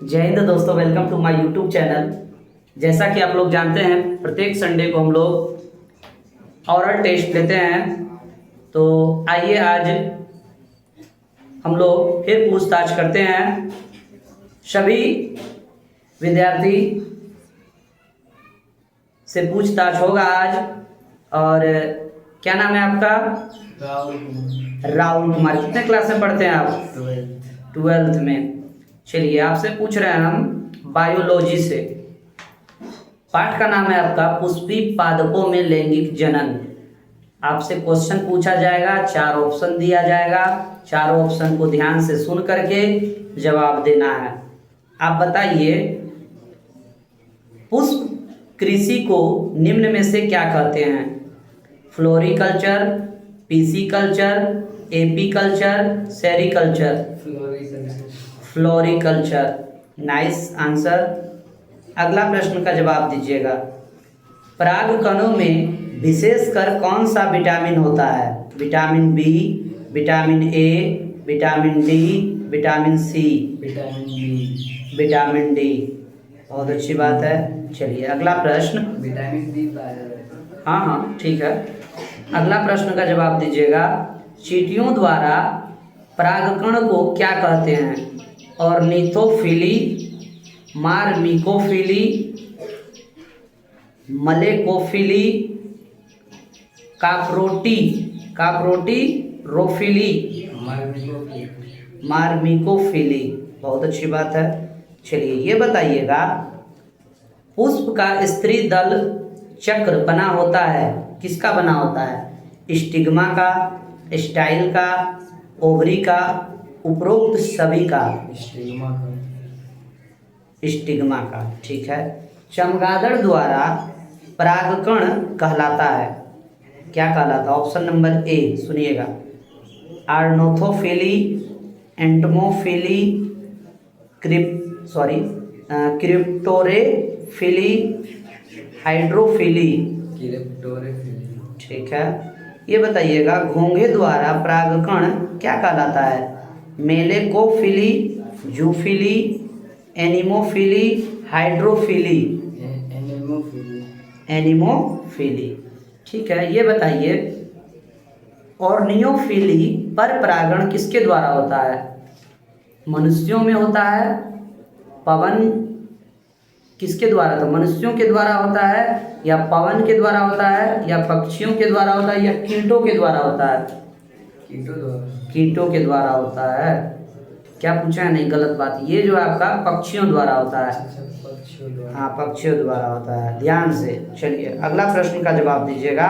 जय हिंद दोस्तों, welcome to my YouTube channel. जैसा कि आप लोग जानते हैं, प्रत्येक संडे को हम लोग ओरल टेस्ट लेते हैं। तो आइए आज हम लोग फिर पूछताछ करते हैं। सभी विद्यार्थी से पूछताछ होगा आज। और क्या नाम है आपका? राहुल कुमार। कितने क्लास में पढ़ते हैं आप? 12th में। चलिए, आपसे पूछ रहे हैं हम बायोलॉजी से। पाठ का नाम है आपका पुष्पी पादपों में लैंगिक जनन। आपसे क्वेश्चन पूछा जाएगा, 4 ऑप्शन दिया जाएगा। 4 ऑप्शन को ध्यान से सुन करके जवाब देना है। आप बताइए, पुष्प कृषि को निम्न में से क्या कहते हैं? Floriculture, pisciculture, apiculture, sericulture? Floriculture. Nice answer. अगला प्रश्न का जवाब दीजिएगा। परागकणों में विशेषकर कौन सा विटामिन होता है? Vitamin B, vitamin A, vitamin D, vitamin C? Vitamin D. बहुत अच्छी बात है। चलिए अगला प्रश्न। Vitamin D. हाँ, ठीक है। अगला प्रश्न का जवाब दीजिएगा। चींटियों द्वारा परागकण को क्या कहते हैं? ऑर्निथोफिली, मार्मिकोफिली, मलेकोफिली, काप्रोटीरोफिली? मार्मिकोफिली। बहुत अच्छी बात है। चलिए ये बताइएगा, पुष्प का स्त्री दल चक्र बना होता है, किसका बना होता है? स्टिग्मा का, स्टाइल का, ओवरी का, उपरोक्त सभी का? स्टिग्मा का। ठीक है। चमगादड़ द्वारा परागकण कहलाता है, क्या कहलाता है? ऑप्शन नंबर ए सुनिएगा। आर्नोथोफिली, एंटमोफिली, क्रिप्टोरेफिली, हाइड्रोफिली? ठीक है। ये बताइएगा, घोंघे द्वारा परागकण क्या कहलाता है? Malacophily, zoophily, anemophily, hydrophily? Anemophily. ठीक है। ये बताइए, ऑर्नियोफिली पर परागण किसके द्वारा होता है? मनुष्यों में होता है। पवन किसके द्वारा? तो मनुष्यों के द्वारा होता है, या पवन के द्वारा होता है, या पक्षियों के द्वारा होता है, या कीटों के द्वारा होता है? कीटों के द्वारा होता है। क्या पूछा है? नहीं, गलत बात। ये जो आपका पक्षियों द्वारा होता है। हाँ, पक्षियों द्वारा होता है, ध्यान से। चलिए अगला प्रश्न का जवाब दीजिएगा।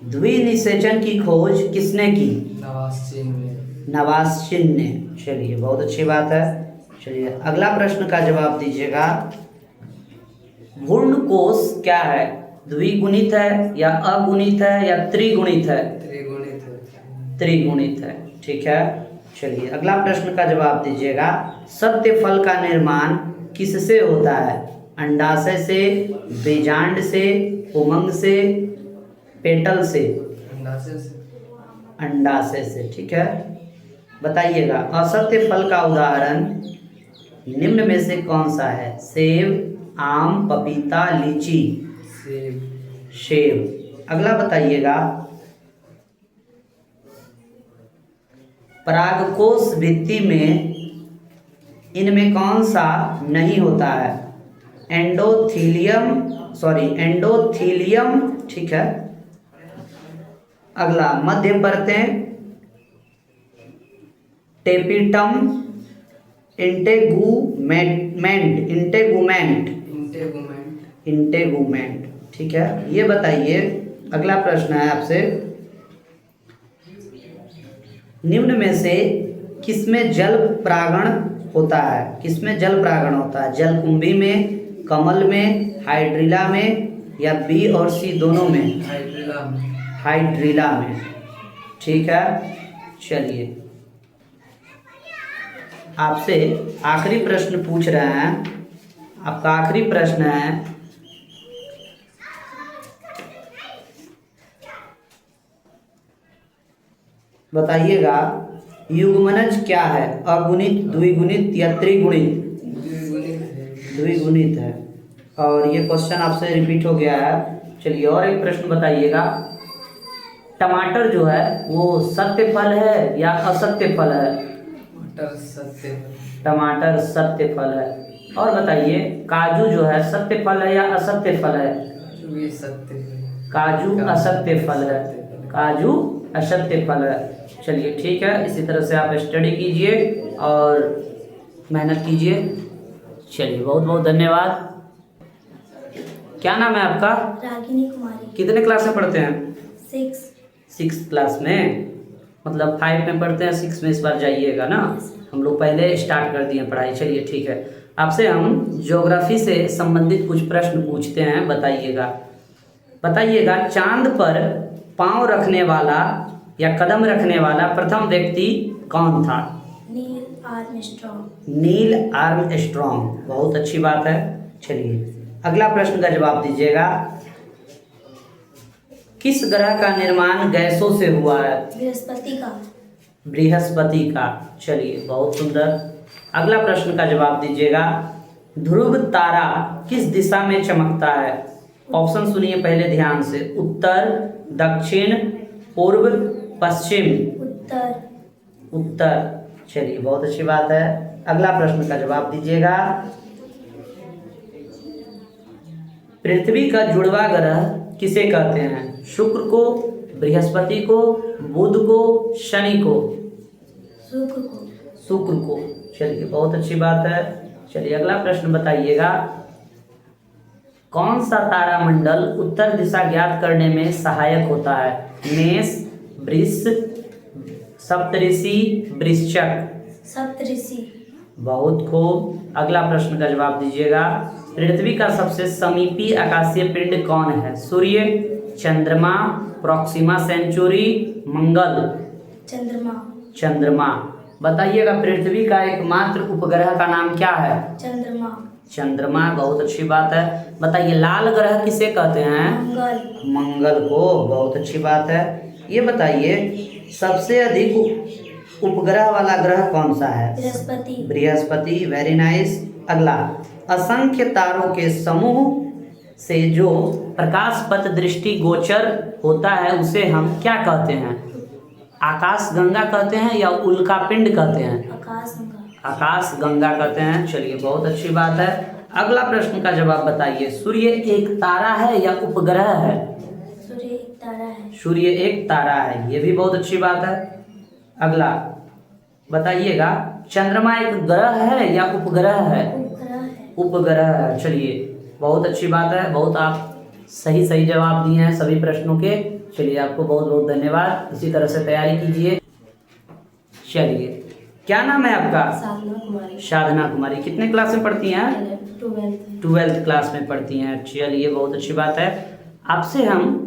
द्विनिषेचन की खोज किसने की? नवास्चिन ने। चलिए बहुत अच्छी बात है। चलिए अगला प्रश्न का जवाब दीजिएगा। भ्रूण कोश क्या है? द्विगुणित है, या अगुणित है, या त्रिगुणित है? त्रिगुणित है। ठीक है। चलिए अगला प्रश्न का जवाब दीजिएगा। सत्य फल का निर्माण किससे होता है? अंडाशय से, बीजांड से, उमंग से, पेटल से? अंडाशय से। ठीक है। बताइएगा, असत्य फल का उदाहरण निम्न में से कौन सा है? सेब, आम, पपीता, लीची? सेब। अगला बताइएगा, परागकोश भित्ति में इनमें कौन सा नहीं होता है? एंडोथीलियम। ठीक है। अगला मध्य परतें, टेपिटम, इंटेगुमेंट। ठीक है। ये बताइए, अगला प्रश्न है आपसे, निम्न में से किसमें जल परागण होता है? किसमें जल परागण होता है? जलकुंभी में, कमल में, हाइड्रिला में, या बी और सी दोनों में? हाइड्रिला में। ठीक है। चलिए आपसे आखिरी प्रश्न पूछ रहे हैं। आपका आखिरी प्रश्न है, बताइएगा युग्मनज क्या है? अगुणित, द्विगुणित या त्रिगुणित? द्विगुणित है। और ये क्वेश्चन आपसे रिपीट हो गया है। चलिए और एक प्रश्न बताइएगा, टमाटर जो है वो सत्य फल है या असत्य फल है? टमाटर सत्य फल है। और बताइए, काजू जो है सत्य फल है या असत्य फल है? काजू असत्य फल है। काजू असत्य फल है। चलिए ठीक है, इसी तरह से आप स्टडी कीजिए और मेहनत कीजिए। चलिए बहुत बहुत धन्यवाद। क्या नाम है आपका? रागिनी कुमारी। कितने क्लास में पढ़ते हैं? 6 क्लास में, मतलब 5 में पढ़ते हैं, 6 में इस बार जाइएगा ना। हम लोग पहले स्टार्ट कर दिए पढ़ाई। चलिए ठीक है, आपसे हम ज्योग्राफी से संबंधित कुछ प्रश्न पूछते हैं, बताइएगा चांद पर पांव रखने वाला या कदम रखने वाला प्रथम व्यक्ति कौन था? Neil Armstrong. बहुत अच्छी बात है। चलिए अगला प्रश्न का जवाब दीजिएगा, किस ग्रह का निर्माण गैसों से हुआ है? बृहस्पति का। चलिए बहुत सुंदर। अगला प्रश्न का जवाब दीजिएगा, ध्रुव तारा किस दिशा में चमकता है? ऑप्शन सुनिए पहले ध्यान से, उत्तर, दक्षिण, पूर्व, पश्चिम? उत्तर। चलिए बहुत अच्छी बात है। अगला प्रश्न का जवाब दीजिएगा, पृथ्वी का जुड़वा ग्रह किसे कहते हैं? शुक्र को, बृहस्पति को, बुध को, शनि को? शुक्र को। चलिए बहुत अच्छी बात है। चलिए अगला प्रश्न बताइएगा, कौन सा तारामंडल उत्तर दिशा ज्ञात करने में सहायक होता है? मेष, वृष, सप्तऋषि, वृश्चिक? बहुत खूब। अगला प्रश्न का जवाब दीजिएगा, पृथ्वी का सबसे समीपी आकाशीय पिंड कौन है? सूर्य, चंद्रमा, प्रॉक्सिमा सेंचुरी, मंगल? चंद्रमा। बताइएगा पृथ्वी का एकमात्र उपग्रह का नाम क्या है? चंद्रमा। बहुत अच्छी बात है। बताइए लाल ग्रह किसे कहते हैं? मंगल को। बहुत अच्छी बात है। ये बताइए सबसे अधिक उपग्रह वाला ग्रह कौन सा है? बृहस्पति। Very nice. अगला, असंख्य तारों के समूह से जो प्रकाश पथ दृष्टि गोचर होता है उसे हम क्या कहते हैं? आकाश गंगा कहते हैं या उल्का पिंड कहते हैं? आकाश गंगा कहते हैं। चलिए बहुत अच्छी बात है। अगला प्रश्न का जवाब बताइए, सूर्य एक तारा है या उपग्रह है? सूर्य एक तारा है। ये भी बहुत अच्छी बात है। अगला बताइएगा, चंद्रमा एक ग्रह है या उपग्रह है? उपग्रह है। चलिए बहुत अच्छी बात है। बहुत आप सही जवाब दिए हैं सभी प्रश्नों के। चलिए आपको बहुत बहुत धन्यवाद। इसी तरह से तैयारी कीजिए। चलिए क्या नाम है आपका? साधना कुमारी। कितने क्लास में पढ़ती हैं? 12th क्लास में पढ़ती हैं। चलिए बहुत अच्छी बात है। आपसे हम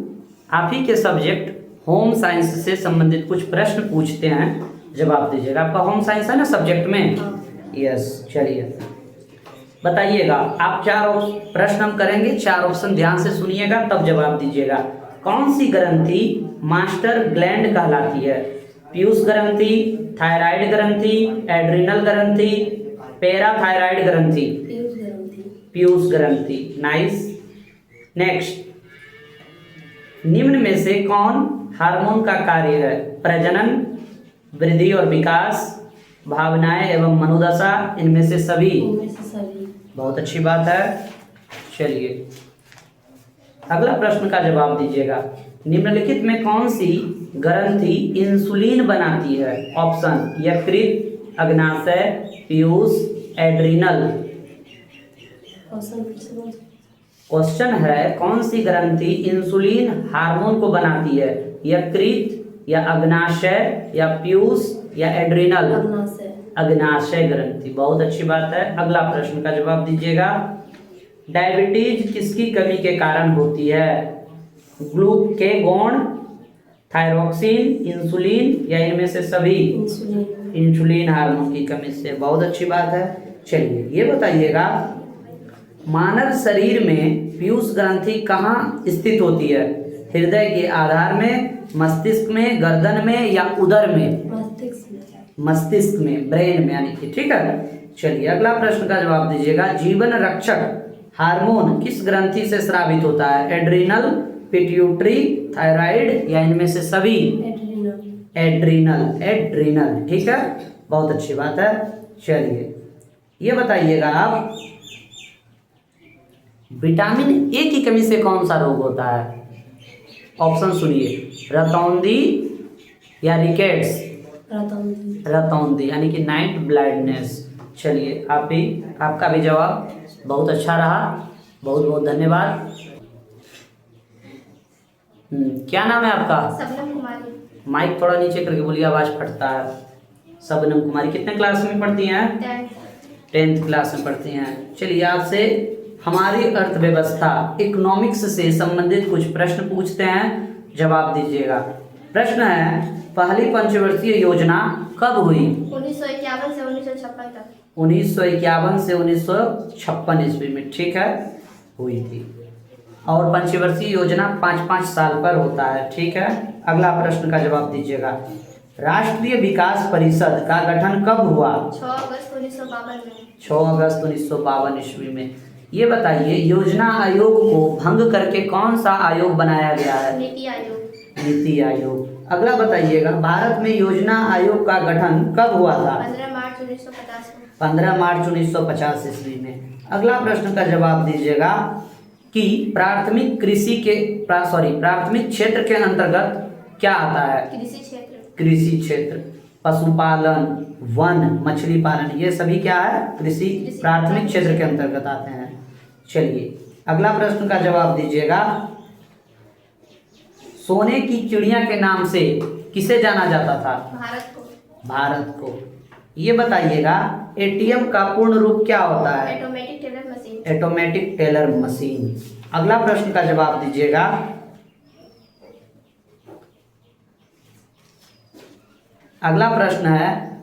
आप ही के सब्जेक्ट होम साइंस से संबंधित कुछ प्रश्न पूछते हैं, जवाब दीजिएगा। आपका होम साइंस है ना सब्जेक्ट में? यस। चलिए बताइएगा, आप 4 प्रश्न हम करेंगे, 4 ऑप्शन ध्यान से सुनिएगा तब जवाब दीजिएगा। कौन सी ग्रंथि मास्टर ग्लैंड कहलाती है? पीयूष ग्रंथि, थायराइड ग्रंथि, एड्रिनल ग्रंथि, पैराथायराइड ग्रंथि? पीयूष ग्रंथि। नाइस। नेक्स्ट, निम्न में से कौन हार्मोन का कार्य है? प्रजनन, वृद्धि और विकास, भावनाएं एवं मनोदशा, इनमें से सभी? बहुत अच्छी बात है। चलिए अगला प्रश्न का जवाब दीजिएगा, निम्नलिखित में कौन सी ग्रंथि इंसुलिन बनाती है? ऑप्शन, यकृत, अग्नाशय, पीयूष, एड्रिनल? क्वेश्चन है कौन सी ग्रंथि इंसुलिन हार्मोन को बनाती है? यकृत या अग्नाशय या पीयूष या एड्रिनल? अग्नाशय ग्रंथि। बहुत अच्छी बात है। अगला प्रश्न का जवाब दीजिएगा, डायबिटीज किसकी कमी के कारण होती है? ग्लूकेगॉन, थायरोक्सिन, इंसुलिन या इनमें से सभी? इंसुलिन हार्मोन की कमी से। बहुत अच्छी बात है। चलिए ये बताइएगा, मानव शरीर में पीयूष ग्रंथि कहाँ स्थित होती है? हृदय के आधार में, मस्तिष्क में, गर्दन में या उदर में? मस्तिष्क में, ब्रेन में यानी कि, ठीक है। चलिए अगला प्रश्न का जवाब दीजिएगा। जीवन रक्षक हार्मोन किस ग्रंथि से स्रावित होता है? एड्रिनल, पिट्यूटरी, थायराइड या इनमें से सभी? एड्रिनल। एड्रिनल, एड्रिनल, ठीक है, बहुत अच्छी बात है। चलिए ये बताइएगा आप, विटामिन ए की कमी से कौन सा रोग होता है? ऑप्शन सुनिए, रतौंधी या रिकेट्स? रतौंधी। रतौंधी यानी कि नाइट ब्लाइंडनेस। चलिए आपका भी जवाब बहुत अच्छा रहा, बहुत बहुत धन्यवाद। क्या नाम है आपका? सबनम कुमारी। माइक थोड़ा नीचे करके बोलिए, आवाज़ फटता है। सबनम कुमारी कितने क्लास में पढ़ती हैं? 10th क्लास में पढ़ती हैं। चलिए आपसे हमारी अर्थव्यवस्था, इकोनॉमिक्स से संबंधित कुछ प्रश्न पूछते हैं, जवाब दीजिएगा। प्रश्न है, पहली पंचवर्षीय योजना कब हुई? 1951 से 1956 तक। 1951 से 1956 ईस्वी में, ठीक है, हुई थी। और पंचवर्षीय योजना 5-5 साल पर होता है, ठीक है। अगला प्रश्न का जवाब दीजिएगा। राष्ट्रीय विकास परिषद का गठन कब हुआ? 6 अगस्त 1952 में। 6 अगस्त 1952 ईस्वी में। ये बताइए, योजना आयोग को भंग करके कौन सा आयोग बनाया गया है? नीति आयोग। नीति आयोग। अगला बताइएगा, भारत में योजना आयोग का गठन कब हुआ था? 15 मार्च 1950 में। 15 मार्च 1950 ईस्वी में। अगला प्रश्न का जवाब दीजिएगा कि प्राथमिक क्षेत्र के अंतर्गत क्या आता है? कृषि क्षेत्र। कृषि क्षेत्र, पशुपालन, वन, मछली पालन, ये सभी क्या है? कृषि प्राथमिक क्षेत्र के अंतर्गत आते हैं। चलिए अगला प्रश्न का जवाब दीजिएगा। सोने की चिड़िया के नाम से किसे जाना जाता था? भारत को। भारत को। ये बताइएगा, एटीएम का पूर्ण रूप क्या होता है? Automatic teller machine. Automatic teller machine. अगला प्रश्न का जवाब दीजिएगा। अगला प्रश्न है,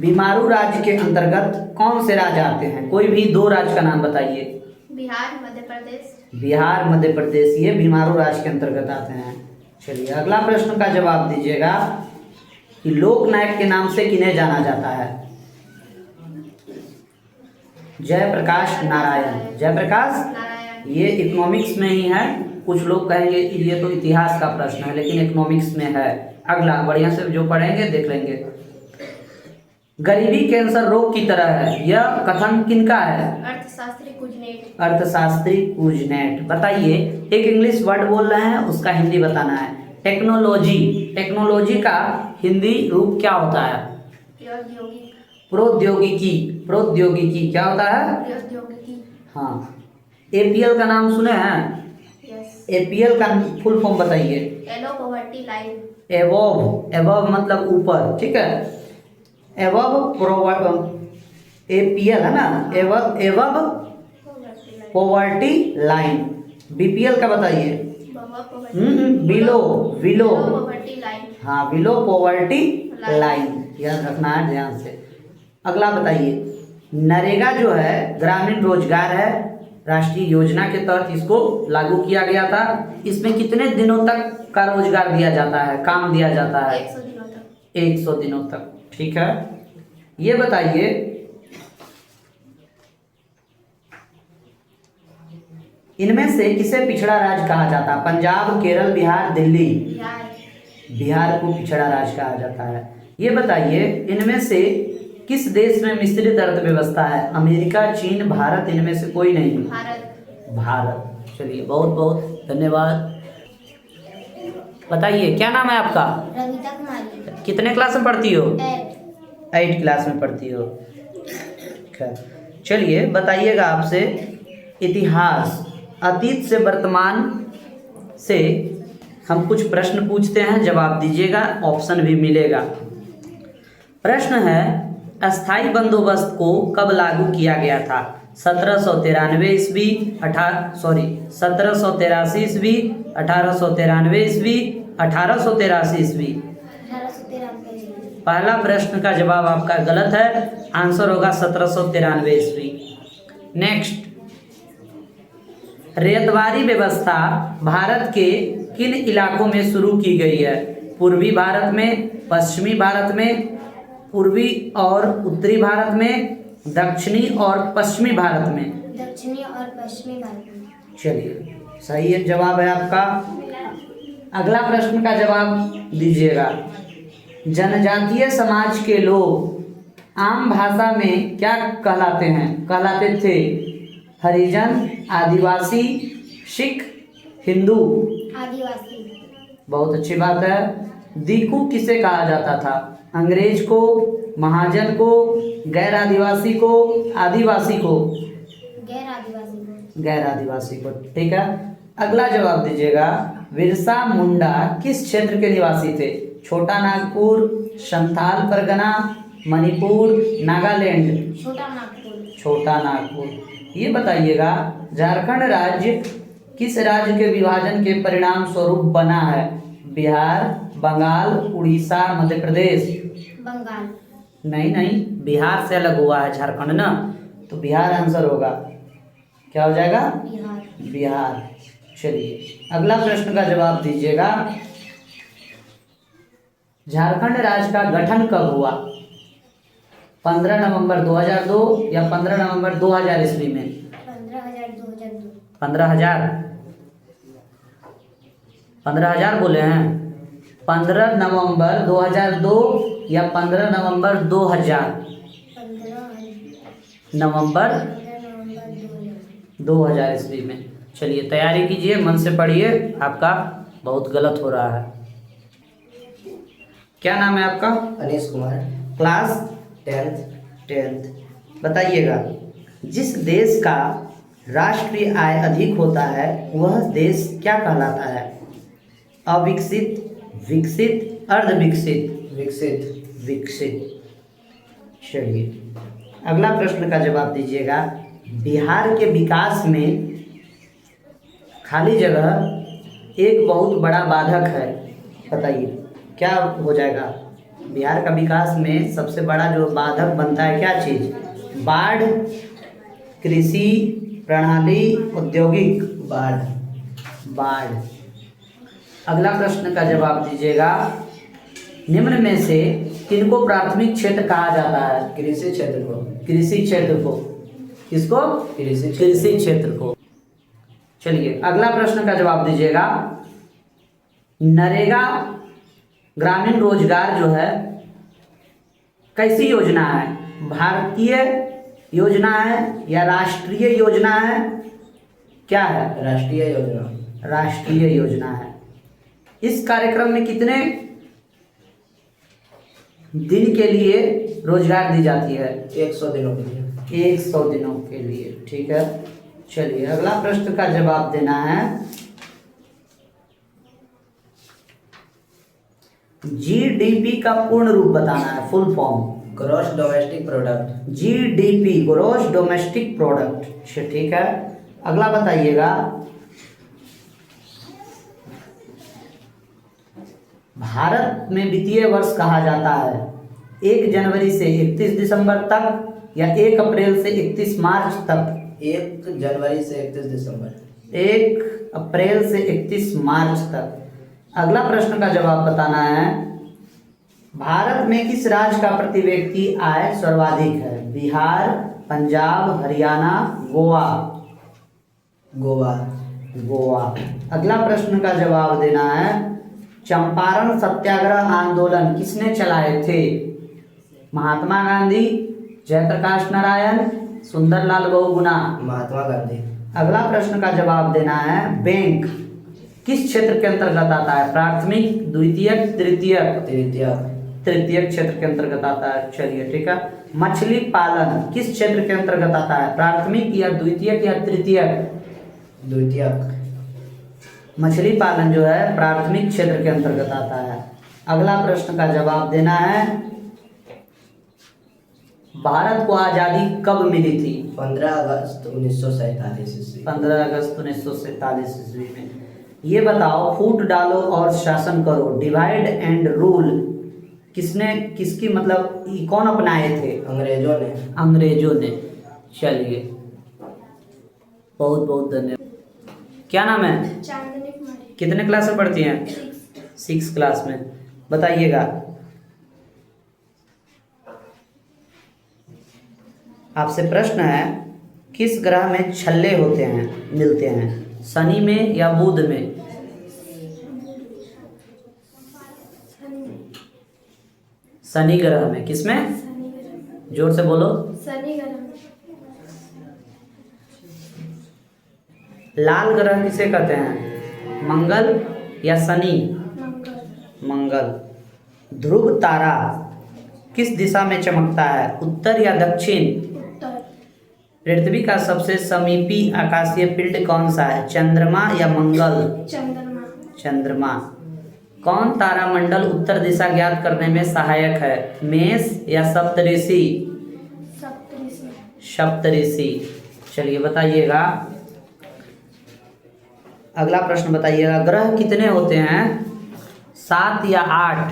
बीमारू राज्य के अंतर्गत कौन से राज्य आते हैं? कोई भी 2 राज्य का नाम बताइए। बिहार, मध्य प्रदेश। बिहार, मध्य प्रदेश, ये बीमारू राज्य के अंतर्गत आते हैं। चलिए अगला प्रश्न का जवाब दीजिएगा कि लोकनायक के नाम से किन्हें जाना जाता है? जयप्रकाश नारायण। जयप्रकाश नारायण। ये इकोनॉमिक्स में ही है। कुछ लोग कहेंगे ये तो इतिहास का प्रश्न है, लेकिन इकोनॉमिक्स में है। अगला बढ़िया से जो पढ़ेंगे देख लेंगे। गरीबी कैंसर रोग की तरह है, यह कथन किनका है? अर्थशास्त्री कुजनेट। अर्थशास्त्री कुजनेट। बताइए, एक इंग्लिश वर्ड बोल रहे हैं, उसका हिंदी बताना है। टेक्नोलॉजी, टेक्नोलॉजी का हिंदी रूप क्या होता है? प्रौद्योगिकी। प्रौद्योगिकी, प्रौद्योगिकी क्या होता है? प्रौद्योगिकी। हाँ। एपीएल का नाम सुने हैं? यस। एपीएल का फुल फॉर्म बताइए। Above poverty line. Above, above मतलब ऊपर, ठीक है। एबव एपीएल है ना, एबव पॉवर्टी लाइन। बीपीएल का बताइए। Below, below. Poverty line. हाँ, बिलो पॉवर्टी लाइन, याद रखना है ध्यान से। अगला बताइए, नरेगा जो है ग्रामीण रोजगार है, राष्ट्रीय योजना के तहत इसको लागू किया गया था। इसमें कितने दिनों तक का रोजगार दिया जाता है, काम दिया जाता है? 100 दिनों तक। 100 दिनों तक, ठीक है। ये बताइए, इनमें से किसे पिछड़ा राज्य कहा जाता है? पंजाब, केरल, बिहार, दिल्ली? बिहार। बिहार को पिछड़ा राज्य कहा जाता है। ये बताइए, इनमें से किस देश में मिश्रित अर्थव्यवस्था है? अमेरिका, चीन, भारत, इनमें से कोई नहीं? भारत। भारत। चलिए बहुत बहुत धन्यवाद। बताइए, क्या नाम है आपका? रविता कुमारी। कितने क्लास में पढ़ती हो? 8 क्लास में पढ़ती हो, ठीक है। चलिए बताइएगा आपसे, इतिहास, अतीत से वर्तमान से हम कुछ प्रश्न पूछते हैं, जवाब दीजिएगा, ऑप्शन भी मिलेगा। प्रश्न है, अस्थाई बंदोबस्त को कब लागू किया गया था? 1793 ईस्वी, 1783 ईस्वी, 1893 ईस्वी, 1883 ईस्वी? 1893। पहला प्रश्न का जवाब आपका गलत है, आंसर होगा 1793 ईस्वी। नेक्स्ट, रेतवारी व्यवस्था भारत के किन इलाकों में शुरू की गई है? पूर्वी भारत में, पश्चिमी भारत में, पूर्वी और उत्तरी भारत में, दक्षिणी और पश्चिमी भारत में। दक्षिणी और पश्चिमी भारत में। चलिए सही है, जवाब है आपका। अगला प्रश्न का जवाब दीजिएगा। जनजातीय समाज के लोग आम भाषा में क्या कहलाते हैं? कहलाते थे हरिजन, आदिवासी, सिख, हिंदू। आदिवासी। बहुत अच्छी बात है। दीकू किसे कहा जाता था? अंग्रेज को, महाजन को, गैर आदिवासी को, आदिवासी को। गैर आदिवासी को। गैर आदिवासी को, ठीक है। अगला जवाब दीजिएगा। बिरसा मुंडा किस क्षेत्र के निवासी थे? छोटा नागपुर, संथाल परगना, मणिपुर, नागालैंड। छोटा नागपुर। छोटा नागपुर। ये बताइएगा, झारखंड राज्य किस राज्य के विभाजन के परिणाम स्वरूप बना है? बिहार, बंगाल, उड़ीसा, मध्य प्रदेश। बंगाल। नहीं नहीं, बिहार से अलग हुआ है झारखंड ना, तो बिहार आंसर होगा। क्या हो जाएगा? बिहार। बिहार। चलिए अगला प्रश्न का जवाब दीजिएगा। झारखंड राज्य का गठन कब हुआ? 15 नवंबर 2002 या 15 नवंबर 2000 ईस्वी में? 15,000 15,000 15,000 बोले हैं। 15 नवंबर 2002 या 15 नवंबर 2000? 15 नवंबर 2000 ईस्वी में। चलिए तैयारी कीजिए, मन से पढ़िए, आपका बहुत गलत हो रहा है। क्या नाम है आपका? अनीश कुमार। Class 10th। बताइएगा, जिस देश का राष्ट्रीय आय अधिक होता है वह देश क्या कहलाता है? अविकसित, विकसित, अर्धविकसित। विकसित। विकसित। चलिए अगला प्रश्न का जवाब दीजिएगा। बिहार के विकास में खाली जगह एक बहुत बड़ा बाधक है, बताइए क्या हो जाएगा? बिहार का विकास में सबसे बड़ा जो बाधक बनता है क्या चीज़? बाढ़, कृषि प्रणाली, औद्योगिक। बाढ़। अगला प्रश्न का जवाब दीजिएगा। निम्न में से किनको प्राथमिक क्षेत्र कहा जाता है? कृषि क्षेत्र को। कृषि क्षेत्र को। किसको? कृषि क्षेत्र को। चलिए अगला प्रश्न का जवाब दीजिएगा। नरेगा ग्रामीण रोजगार जो है कैसी योजना है? भारतीय योजना है या राष्ट्रीय योजना है? क्या है? राष्ट्रीय योजना। राष्ट्रीय योजना है। इस कार्यक्रम में कितने दिन के लिए रोजगार दी जाती है? 100 दिनों के लिए। 100 दिनों के लिए, ठीक है। चलिए अगला प्रश्न का जवाब देना है। जीडीपी का पूर्ण रूप बताना है, full form. Gross domestic product. GDP, gross domestic product. ठीक है। अगला बताइएगा, भारत में वित्तीय वर्ष कहा जाता है 1 जनवरी से 31 दिसंबर तक या 1 अप्रैल से 31 मार्च तक? 1 जनवरी से 31 दिसंबर। 1 अप्रैल से 31 मार्च तक। अगला प्रश्न का जवाब बताना है। भारत में किस राज्य का प्रति व्यक्ति आय सर्वाधिक है? बिहार, पंजाब, हरियाणा, गोवा। गोवा। अगला प्रश्न का जवाब देना है। चंपारण सत्याग्रह आंदोलन किसने चलाए थे? महात्मा गांधी, जयप्रकाश नारायण, सुंदरलाल बहुगुणा। महात्मा गांधी। अगला प्रश्न का जवाब देना है। बैंक किस क्षेत्र के अंतर्गत आता है? प्राथमिक, द्वितीयक, तृतीयक? तृतीयक क्षेत्र के अंतर्गत आता है। चलिए ठीक है। मछली पालन किस क्षेत्र के अंतर्गत आता है? प्राथमिक या द्वितीयक या तृतीयक? द्वितीयक। मछली पालन जो है प्राथमिक क्षेत्र के अंतर्गत आता है। अगला प्रश्न का जवाब देना है। भारत को आज़ादी कब मिली थी? 15 अगस्त 1947 ईस्वी। 15 अगस्त 1947 ईस्वी में। ये बताओ, फूट डालो और शासन करो, डिवाइड एंड रूल किसकी मतलब कौन अपनाए थे? अंग्रेजों ने। चलिए बहुत बहुत धन्यवाद। क्या नाम है? चांदनी कुमारी। कितने क्लास में पढ़ती हैं? 6 क्लास में। बताइएगा, आपसे प्रश्न है, किस ग्रह में छल्ले होते हैं, मिलते हैं, शनि में या बुध में? शनि ग्रह में। किसमें? जोर से बोलो। शनि ग्रह। लाल ग्रह किसे कहते हैं, मंगल या शनि? मंगल। मंगल। ध्रुव तारा किस दिशा में चमकता है, उत्तर या दक्षिण? उत्तर। पृथ्वी का सबसे समीपी आकाशीय पिंड कौन सा है, चंद्रमा या मंगल? चंद्रमा। चंद्रमा। कौन तारामंडल उत्तर दिशा ज्ञात करने में सहायक है, मेष या सप्तऋषि? सप्तऋषि। सप्तऋषि। चलिए बताइएगा, अगला प्रश्न बताइएगा, ग्रह कितने होते हैं, 7 या 8?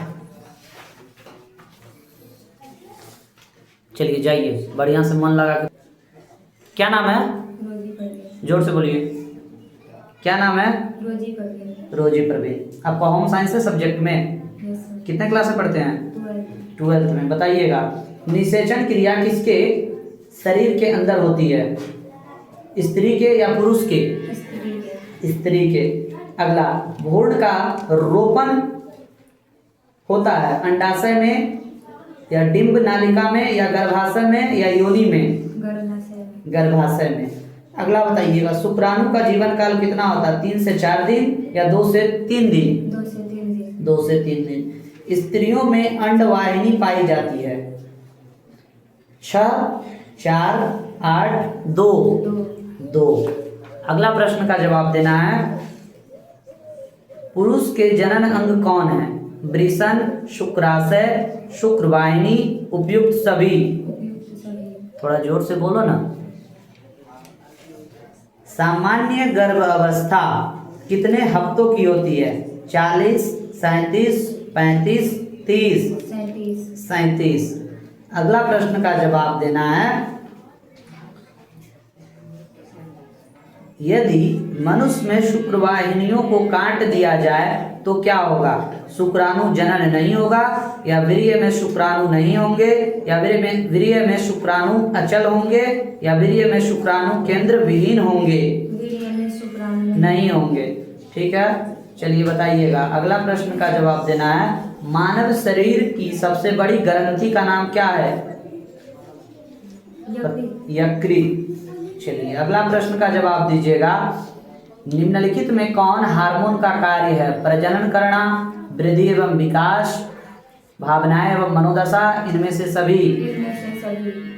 चलिए जाइए, बढ़िया से मन लगा के। क्या नाम है? रोजी परवीन। जोर से बोलिए। क्या नाम है? रोजी परवीन। रोजी प्रवीण। आपका होम साइंस है सब्जेक्ट में? कितने क्लास में पढ़ते हैं? 12th में। बताइएगा, निषेचन क्रिया किसके शरीर के अंदर होती है, स्त्री के या पुरुष के? स्त्री के। अगला, भ्रूण का रोपण होता है अंडाशय में या डिंब नालिका में या गर्भाशय में या योनि में? गर्भाशय में। अगला बताइएगा, शुक्राणु का जीवन काल कितना होता है, 3 से 4 दिन या 2 से 3 दिन? 2 से 3 दिन। 2 से 3 दिन। स्त्रियों में अंडवाहिनी पाई जाती है, 6, 4, 8, 2। अगला प्रश्न का जवाब देना है, पुरुष के जनन अंग कौन है, वृषण, शुक्राशय, शुक्रवाहिनी, उपयुक्त सभी? थोड़ा जोर से बोलो ना। सामान्य गर्भ अवस्था कितने हफ्तों की होती है, 40, 37, 35, 30? 37। अगला प्रश्न का जवाब देना है, यदि मनुष्य में शुक्रवाहिनियों को काट दिया जाए तो क्या होगा, शुक्राणु जनन नहीं होगा, या वीर्य में शुक्राणु नहीं होंगे, या वीर्य में शुक्राणु अचल होंगे, या वीर्य में शुक्राणु केंद्र विहीन होंगे? वीर्य में शुक्राणु नहीं होंगे। ठीक है, चलिए बताइएगा, अगला प्रश्न का जवाब देना है, मानव शरीर की सबसे बड़ी ग्रंथि का नाम क्या है? यकृत। चलिए अगला प्रश्न का जवाब दीजिएगा, निम्नलिखित में कौन हार्मोन का कार्य है, प्रजनन करना, वृद्धि एवं विकास, भावनाएं एवं मनोदशा, इनमें से सभी?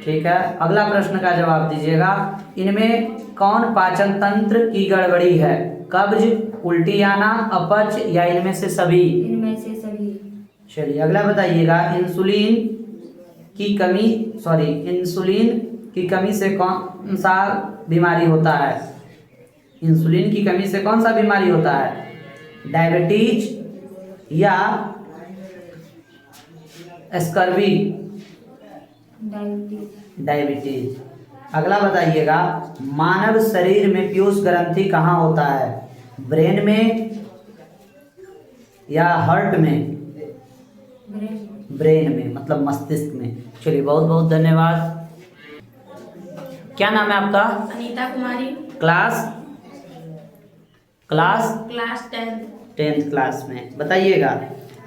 ठीक है, अगला प्रश्न का जवाब दीजिएगा, इनमें कौन पाचन तंत्र की गड़बड़ी है, कब्ज, उल्टी आना, अपच या इनमें से सभी? इनमें से सभी। चलिए अगला बताइएगा, इंसुलिन की कमी से कौन सा बीमारी होता है, इंसुलिन की कमी से कौन सा बीमारी होता है, डायबिटीज या स्कर्वी? डायबिटीज। अगला बताइएगा, मानव शरीर में पीयूष ग्रंथि कहाँ होता है, ब्रेन में या हार्ट में? ब्रेन में, मतलब मस्तिष्क में। चलिए बहुत बहुत धन्यवाद। क्या नाम है आपका? अनीता कुमारी। क्लास 10th क्लास में। बताइएगा,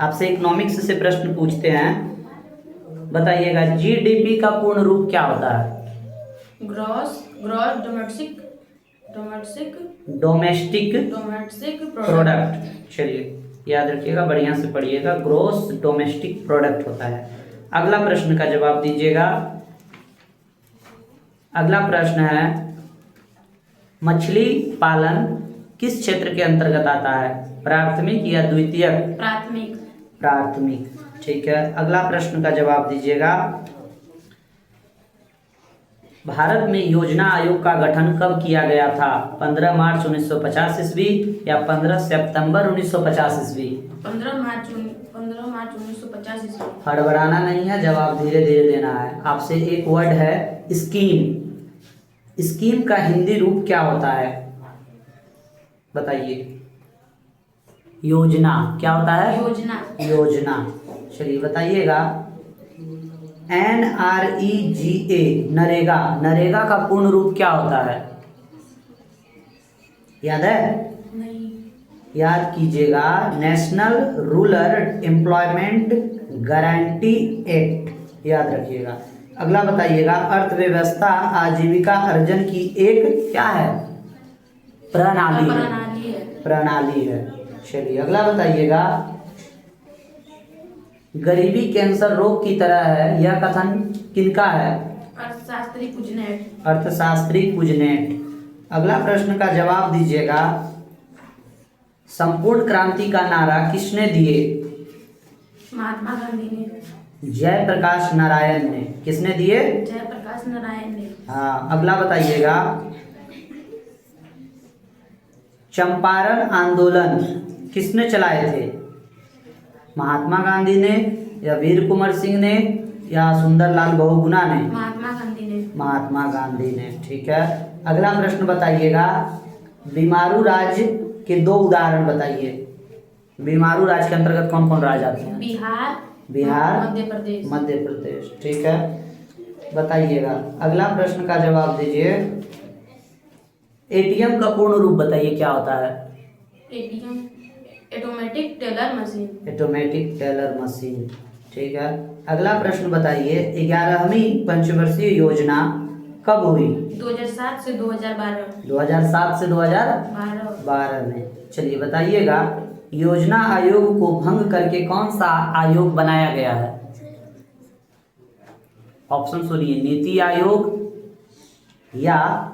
आपसे इकोनॉमिक्स से प्रश्न पूछते हैं, बताइएगा जीडीपी का पूर्ण रूप क्या होता है? Gross domestic product. चलिए याद रखिएगा, बढ़िया से पढ़िएगा, ग्रॉस डोमेस्टिक प्रोडक्ट होता है। अगला प्रश्न का जवाब दीजिएगा, अगला प्रश्न है, मछली पालन किस क्षेत्र के अंतर्गत आता है, प्राथमिक या द्वितीयक? प्राथमिक। ठीक है, अगला प्रश्न का जवाब दीजिएगा, भारत में योजना आयोग का गठन कब किया गया था, 15 मार्च 1950 ईस्वी या 15 सितंबर 1950 ईस्वी? 15 मार्च 1950 ईस्वी। हड़बड़ाना नहीं है, जवाब धीरे धीरे देना है। आपसे एक वर्ड है स्कीम, स्कीम का हिंदी रूप क्या होता है, बताइए। योजना क्या होता है? योजना। चलिए बताइएगा, NREGA, नरेगा, नरेगा का पूर्ण रूप क्या होता है? याद है? नहीं। याद कीजिएगा, national rural employment guarantee act, याद रखिएगा। अगला बताइएगा, अर्थव्यवस्था आजीविका अर्जन की एक क्या है? प्रणाली है। प्रणाली है। प्रणाली है। चलिए अगला बताइएगा, गरीबी कैंसर रोग की तरह है, यह कथन किनका है? अर्थशास्त्री कुजनेट। अर्थशास्त्री कुजनेट। अगला प्रश्न का जवाब दीजिएगा, संपूर्ण क्रांति का नारा किसने दिए? महात्मा गांधी ने। जयप्रकाश नारायण ने। किसने दिए? जयप्रकाश नारायण ने। हाँ। अगला बताइएगा, चंपारण आंदोलन किसने चलाए थे? महात्मा गांधी ने, या वीर कुंवर सिंह ने, या सुंदरलाल बहुगुणा ने? महात्मा गांधी ने। महात्मा गांधी ने। ठीक है। अगला प्रश्न बताइएगा, बीमारू राज्य के दो उदाहरण बताइए। बीमारू राज्य के अंतर्गत कौन कौन राज्य आते हैं? बिहार, मध्य प्रदेश। मध्य प्रदेश। ठीक है, बताइएगा। अगला प्रश्न का जवाब दीजिए, एटीएम का पूर्ण रूप बताइए क्या होता है? ATM automatic teller machine. Automatic teller machine. ठीक है। अगला प्रश्न बताइए, 11वीं पंचवर्षीय योजना कब हुई? 2007 से 2012। 2007 से 2012 में। चलिए बताइएगा, योजना आयोग को भंग करके कौन सा आयोग बनाया गया है? ऑप्शन सुनिए, नीति आयोग या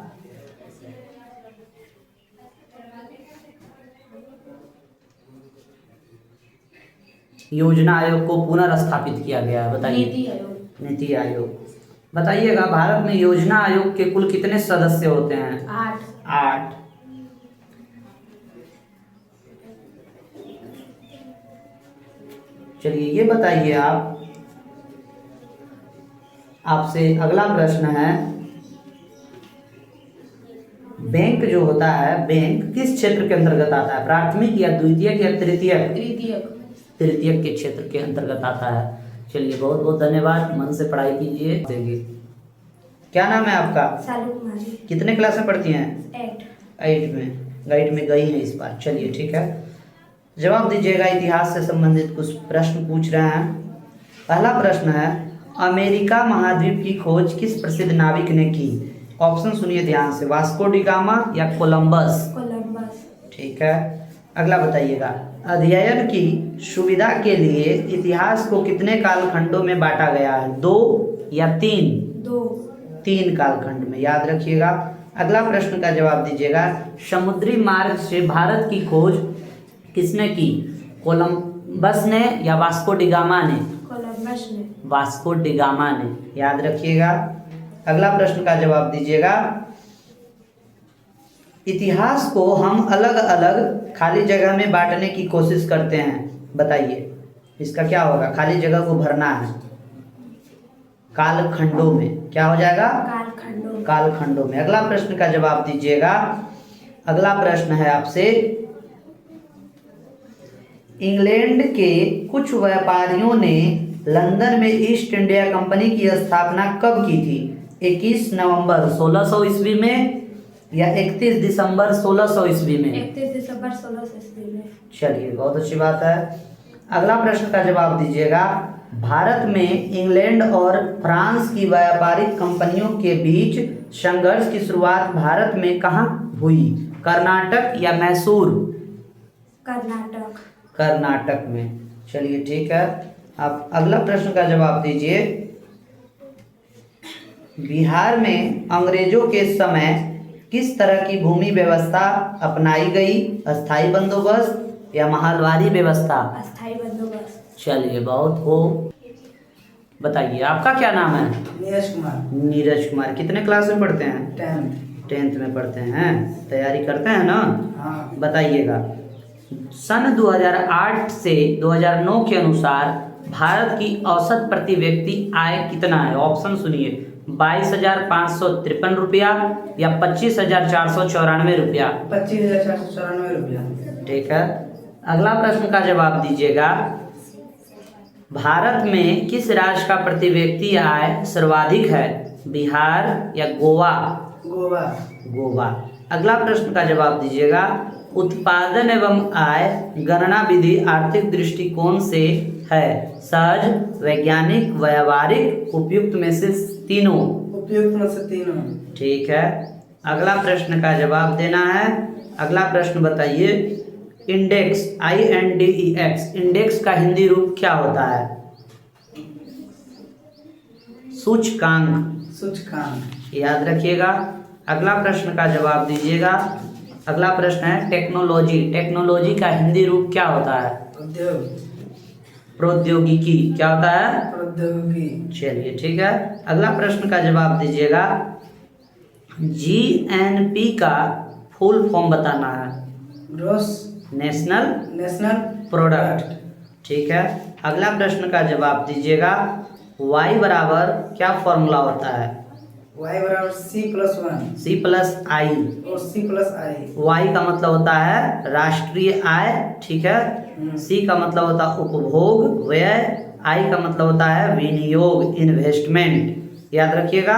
योजना आयोग को पुनर्स्थापित किया गया है? बताइए। नीति आयोग। नीति आयोग। बताइएगा, भारत में योजना आयोग के कुल कितने सदस्य होते हैं? 8। 8। चलिए ये बताइए, आपसे अगला प्रश्न है, बैंक जो होता है, बैंक किस क्षेत्र के अंतर्गत आता है? प्राथमिक या द्वितीयक या तृतीयक? तृतीयक। तृतीयक के क्षेत्र के अंतर्गत आता है। चलिए बहुत बहुत धन्यवाद, मन से पढ़ाई कीजिए। क्या नाम है आपका? सालू कुमारी। कितने क्लास में पढ़ती हैं? 8 में। 8 में गई है इस बार। चलिए ठीक है, जवाब दीजिएगा। इतिहास से संबंधित कुछ प्रश्न पूछ रहे हैं। पहला प्रश्न है, अमेरिका महाद्वीप की खोज किस प्रसिद्ध नाविक ने की? ऑप्शन सुनिए ध्यान से, वास्को डी गामा या कोलंबस? कोलंबस। ठीक है। अगला बताइएगा, अध्ययन की सुविधा के लिए इतिहास को कितने कालखंडों में बांटा गया है? 2 या 3? 2। 3 कालखंड में, याद रखिएगा। अगला प्रश्न का जवाब दीजिएगा, समुद्री मार्ग से भारत की खोज किसने की? कोलंबस ने या वास्को डी गामा ने? कोलंबस ने। वास्को डी गामा ने, याद रखिएगा। अगला प्रश्न का जवाब दीजिएगा, इतिहास को हम अलग अलग खाली जगह में बांटने की कोशिश करते हैं, बताइए इसका क्या होगा? खाली जगह को भरना है कालखंडों में। क्या हो जाएगा? कालखंडों। कालखंडों में। अगला प्रश्न का जवाब दीजिएगा। अगला प्रश्न है आपसे, इंग्लैंड के कुछ व्यापारियों ने लंदन में ईस्ट इंडिया कंपनी की स्थापना कब की थी? 21 नवंबर 1600 ईस्वी में या 31 दिसंबर 1600 ईस्वी में? 31 दिसंबर 1600 ईस्वी में। चलिए बहुत अच्छी बात है। अगला प्रश्न का जवाब दीजिएगा, भारत में इंग्लैंड और फ्रांस की व्यापारिक कंपनियों के बीच संघर्ष की शुरुआत भारत में कहाँ हुई? कर्नाटक या मैसूर? कर्नाटक। कर्नाटक में। चलिए ठीक है, आप अगला प्रश्न का जवाब दीजिए, बिहार में अंग्रेजों के समय किस तरह की भूमि व्यवस्था अपनाई गई? अस्थाई बंदोबस्त या महलवारी व्यवस्था? अस्थाई बंदोबस्त। चलिए बहुत हो। बताइए आपका क्या नाम है? नीरज कुमार। नीरज कुमार। कितने क्लास में पढ़ते हैं? 10th में पढ़ते हैं। तैयारी करते हैं ना? हाँ। बताइएगा, सन 2008 से 2009 के अनुसार भारत की औसत प्रति व्यक्ति आय कितना है? ऑप्शन सुनिए, 22,553 रुपया या 25,494 रुपया? 25,494 रुपया। ठीक है। अगला प्रश्न का जवाब दीजिएगा, भारत में किस राज्य का प्रति व्यक्ति आय सर्वाधिक है, बिहार या गोवा? गोवा। गोवा। अगला प्रश्न का जवाब दीजिएगा। उत्पादन एवं आय गणना विधि आर्थिक दृष्टिकोण से है सहज, वैज्ञानिक, व्यावहारिक, उपयुक्त में से तीनों? उपयुक्त में से तीनों। ठीक है, अगला प्रश्न का जवाब देना है। अगला प्रश्न बताइए, इंडेक्स INDEX इंडेक्स का हिंदी रूप क्या होता है? सूचकांक। सूचकांक। याद रखिएगा। अगला प्रश्न का जवाब दीजिएगा। अगला प्रश्न है टेक्नोलॉजी। टेक्नोलॉजी का हिंदी रूप क्या होता है? उद्योग। प्रौद्योगिकी। क्या होता है? प्रौद्योगिकी। चलिए ठीक है। अगला प्रश्न का जवाब दीजिएगा। GNP का फुल फॉर्म बताना है। Gross national product. ठीक है। अगला प्रश्न का जवाब दीजिएगा। y बराबर क्या फॉर्मूला होता है? y बराबर C+1 C+I। और C+I। y का मतलब होता है राष्ट्रीय आय, ठीक है। C का मतलब होता है उपभोग व्यय, I का मतलब होता है विनियोग इन्वेस्टमेंट। याद रखिएगा।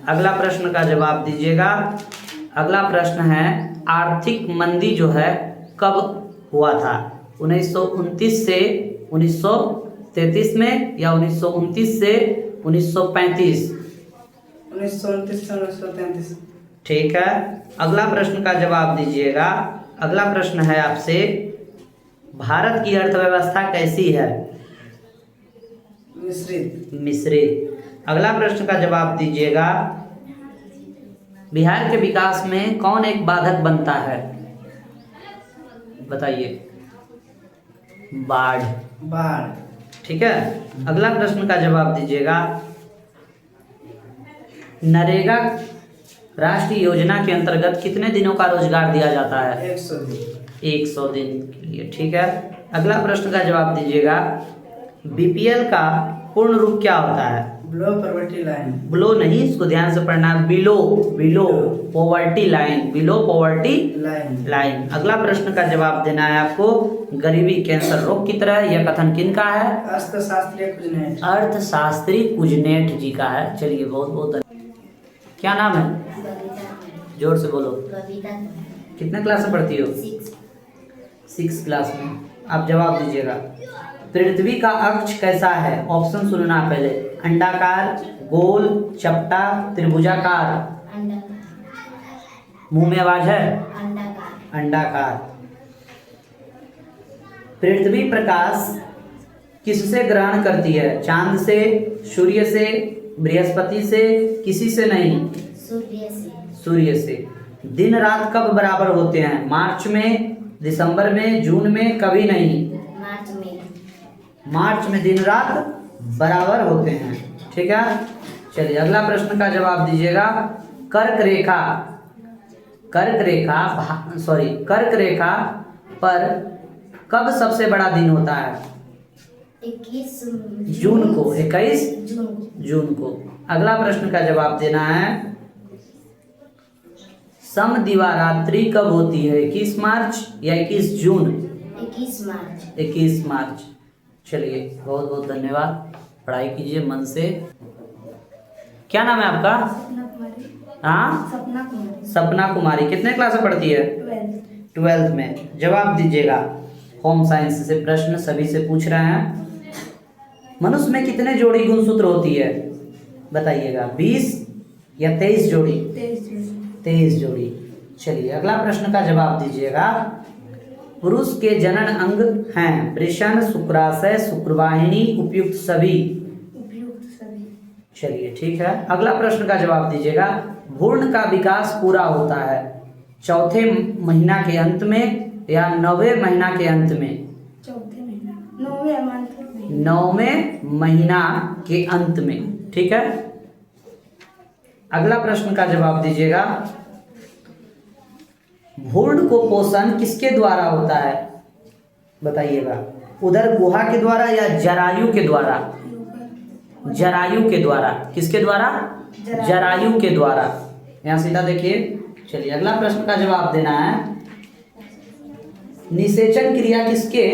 अगला प्रश्न का जवाब दीजिएगा। अगला प्रश्न है आर्थिक मंदी जो है कब हुआ था? 1929 से 1933 में या 1929 से 1935? 1929 से 1933। ठीक है। अगला प्रश्न का जवाब दीजिएगा। अगला प्रश्न है आपसे, भारत की अर्थव्यवस्था कैसी है? मिश्रित। अगला प्रश्न का जवाब दीजिएगा। बिहार के विकास में कौन एक बाधक बनता है? बताइए। बाढ़। ठीक है। अगला प्रश्न का जवाब दीजिएगा। नरेगा राष्ट्रीय योजना के अंतर्गत कितने दिनों का रोजगार दिया जाता है? 100 दिन। 100 दिन के लिए। ठीक है। अगला प्रश्न का जवाब दीजिएगा। BPL का पूर्ण रूप क्या होता है? Below poverty line. बिलो नहीं, इसको ध्यान से पढ़ना। Below poverty line. Below poverty line. अगला प्रश्न का जवाब देना है आपको। गरीबी कैंसर रोग की तरह है। यह कथन किन का है? अर्थशास्त्री कुजनेट जी का है। चलिए बहुत बहुत धन्यवाद। क्या नाम है? जोर से बोलो। कितने क्लास में पढ़ती हो? 6 क्लास में। आप जवाब दीजिएगा। पृथ्वी का अक्ष कैसा है? ऑप्शन सुनना पहले। अंडाकार, गोल, चपटा, त्रिभुजाकार। मुंह में आवाज है? अंडाकार। पृथ्वी प्रकाश किससे ग्रहण करती है? चांद से, सूर्य से, बृहस्पति से, किसी से नहीं? सूर्य से। दिन रात कब बराबर होते हैं? मार्च में, दिसंबर में, जून में, कभी नहीं? मार्च में दिन रात बराबर होते हैं। ठीक है। चलिए अगला प्रश्न का जवाब दीजिएगा। कर्क रेखा पर कब सबसे बड़ा दिन होता है? 21 जून को। 21 जून को। अगला प्रश्न का जवाब देना है। समदिवारात्रि कब होती है? 21 मार्च या 21 जून? 21 मार्च। चलिए बहुत बहुत धन्यवाद। पढ़ाई कीजिए मन से। क्या नाम है आपका? हाँ, सपना कुमारी। कितने क्लास में पढ़ती है? 12th में। जवाब दीजिएगा। होम साइंस से प्रश्न सभी से पूछ रहे हैं। मनुष्य में कितने जोड़ी गुणसूत्र होती है? बताइएगा। 20 या 23 जोड़ी? 23 जोड़ी। चलिए अगला प्रश्न का जवाब दीजिएगा। पुरुष के जनन अंग हैं वृषण, शुक्राशय, शुक्रवाहिनी, उपयुक्त सभी? चलिए ठीक है। अगला प्रश्न का जवाब दीजिएगा। भ्रूण का विकास पूरा होता है चौथे महीना के अंत में या 9वें महीना के अंत में? 9वें महीना के अंत में। ठीक है। अगला प्रश्न का जवाब दीजिएगा। भ्रूण को पोषण किसके द्वारा होता है? बताइएगा। उदर गुहा के द्वारा या जरायु के द्वारा? जरायु के द्वारा। किसके द्वारा? जरायु के द्वारा। यहाँ सीधा देखिए। चलिए अगला प्रश्न का जवाब देना है। निषेचन क्रिया किसके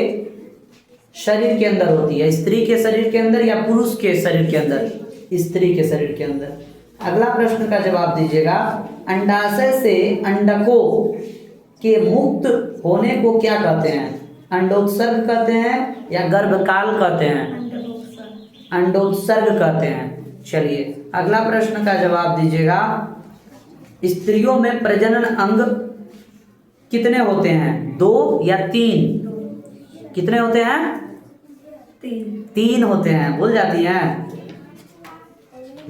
शरीर के अंदर होती है? स्त्री के शरीर के अंदर या पुरुष के शरीर के अंदर? स्त्री के शरीर के अंदर। अगला प्रश्न का जवाब दीजिएगा, अंडाशय से अंडकों के मुक्त होने को क्या कहते हैं? अंडोत्सर्ग कहते हैं या गर्भकाल कहते हैं? अंडोत्सर्ग कहते हैं। चलिए अगला प्रश्न का जवाब दीजिएगा, स्त्रियों में प्रजनन अंग कितने होते हैं? 2 या 3? कितने होते हैं? 3 होते हैं। भूल जाती हैं?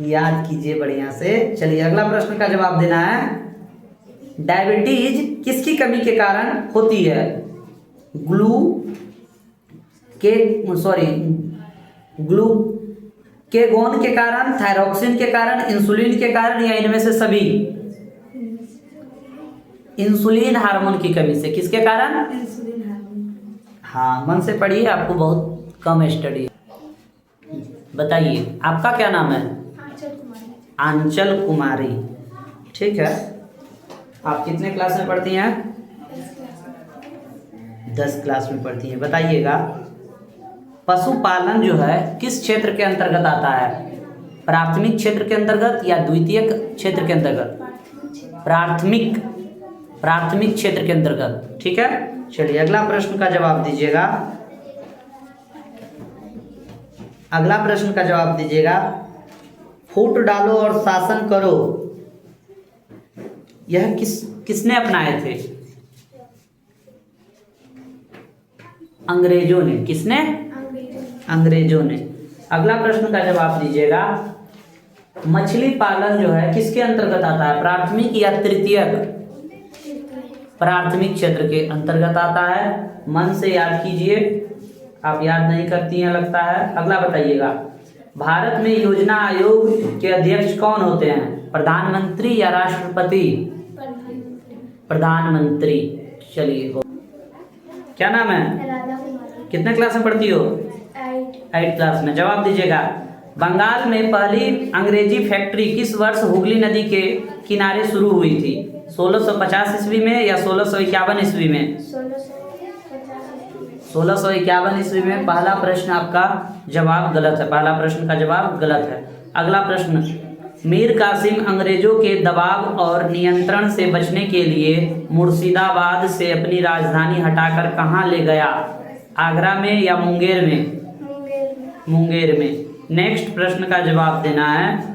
याद कीजिए बढ़िया से। चलिए अगला प्रश्न का जवाब देना है, डायबिटीज किसकी कमी के कारण होती है? ग्लूकेगोन के कारण, थायरॉक्सिन के कारण, इंसुलिन के कारण या इनमें से सभी? इंसुलिन हार्मोन की कमी से। किसके कारण? हाँ, मन से पढ़िए, आपको बहुत कम स्टडी। बताइए आपका क्या नाम है? आंचल कुमारी। ठीक है, आप कितने क्लास में पढ़ती हैं? 10 क्लास में पढ़ती हैं। बताइएगा, पशुपालन जो है किस क्षेत्र के अंतर्गत आता है? प्राथमिक क्षेत्र के अंतर्गत या द्वितीयक क्षेत्र के अंतर्गत? प्राथमिक क्षेत्र के अंतर्गत। ठीक है, चलिए अगला प्रश्न का जवाब दीजिएगा। अगला प्रश्न का जवाब दीजिएगा, फूट डालो और शासन करो, यह किसने अपनाए थे? अंग्रेजों ने। किसने? अंग्रेजों ने। अगला प्रश्न का जवाब दीजिएगा, मछली पालन जो है किसके अंतर्गत आता है? प्राथमिक या तृतीयक? प्राथमिक क्षेत्र के अंतर्गत आता है। मन से याद कीजिए, आप याद नहीं करती हैं लगता है। अगला बताइएगा, भारत में योजना आयोग के अध्यक्ष कौन होते हैं? प्रधानमंत्री या राष्ट्रपति? प्रधानमंत्री। चलिए, क्या नाम है? राधा कुमारी। कितने क्लास में पढ़ती हो? 8 क्लास में। जवाब दीजिएगा, बंगाल में पहली अंग्रेजी फैक्ट्री किस वर्ष हुगली नदी के किनारे शुरू हुई थी? 1650 ईस्वी में या 1651 ईस्वी में? 1651 ईस्वी में। पहला प्रश्न आपका जवाब गलत है। पहला प्रश्न का जवाब गलत है। अगला प्रश्न, मीर कासिम अंग्रेजों के दबाव और नियंत्रण से बचने के लिए मुर्शिदाबाद से अपनी राजधानी हटाकर कहाँ ले गया? आगरा में या मुंगेर में? मुंगेर में। नेक्स्ट प्रश्न का जवाब देना है,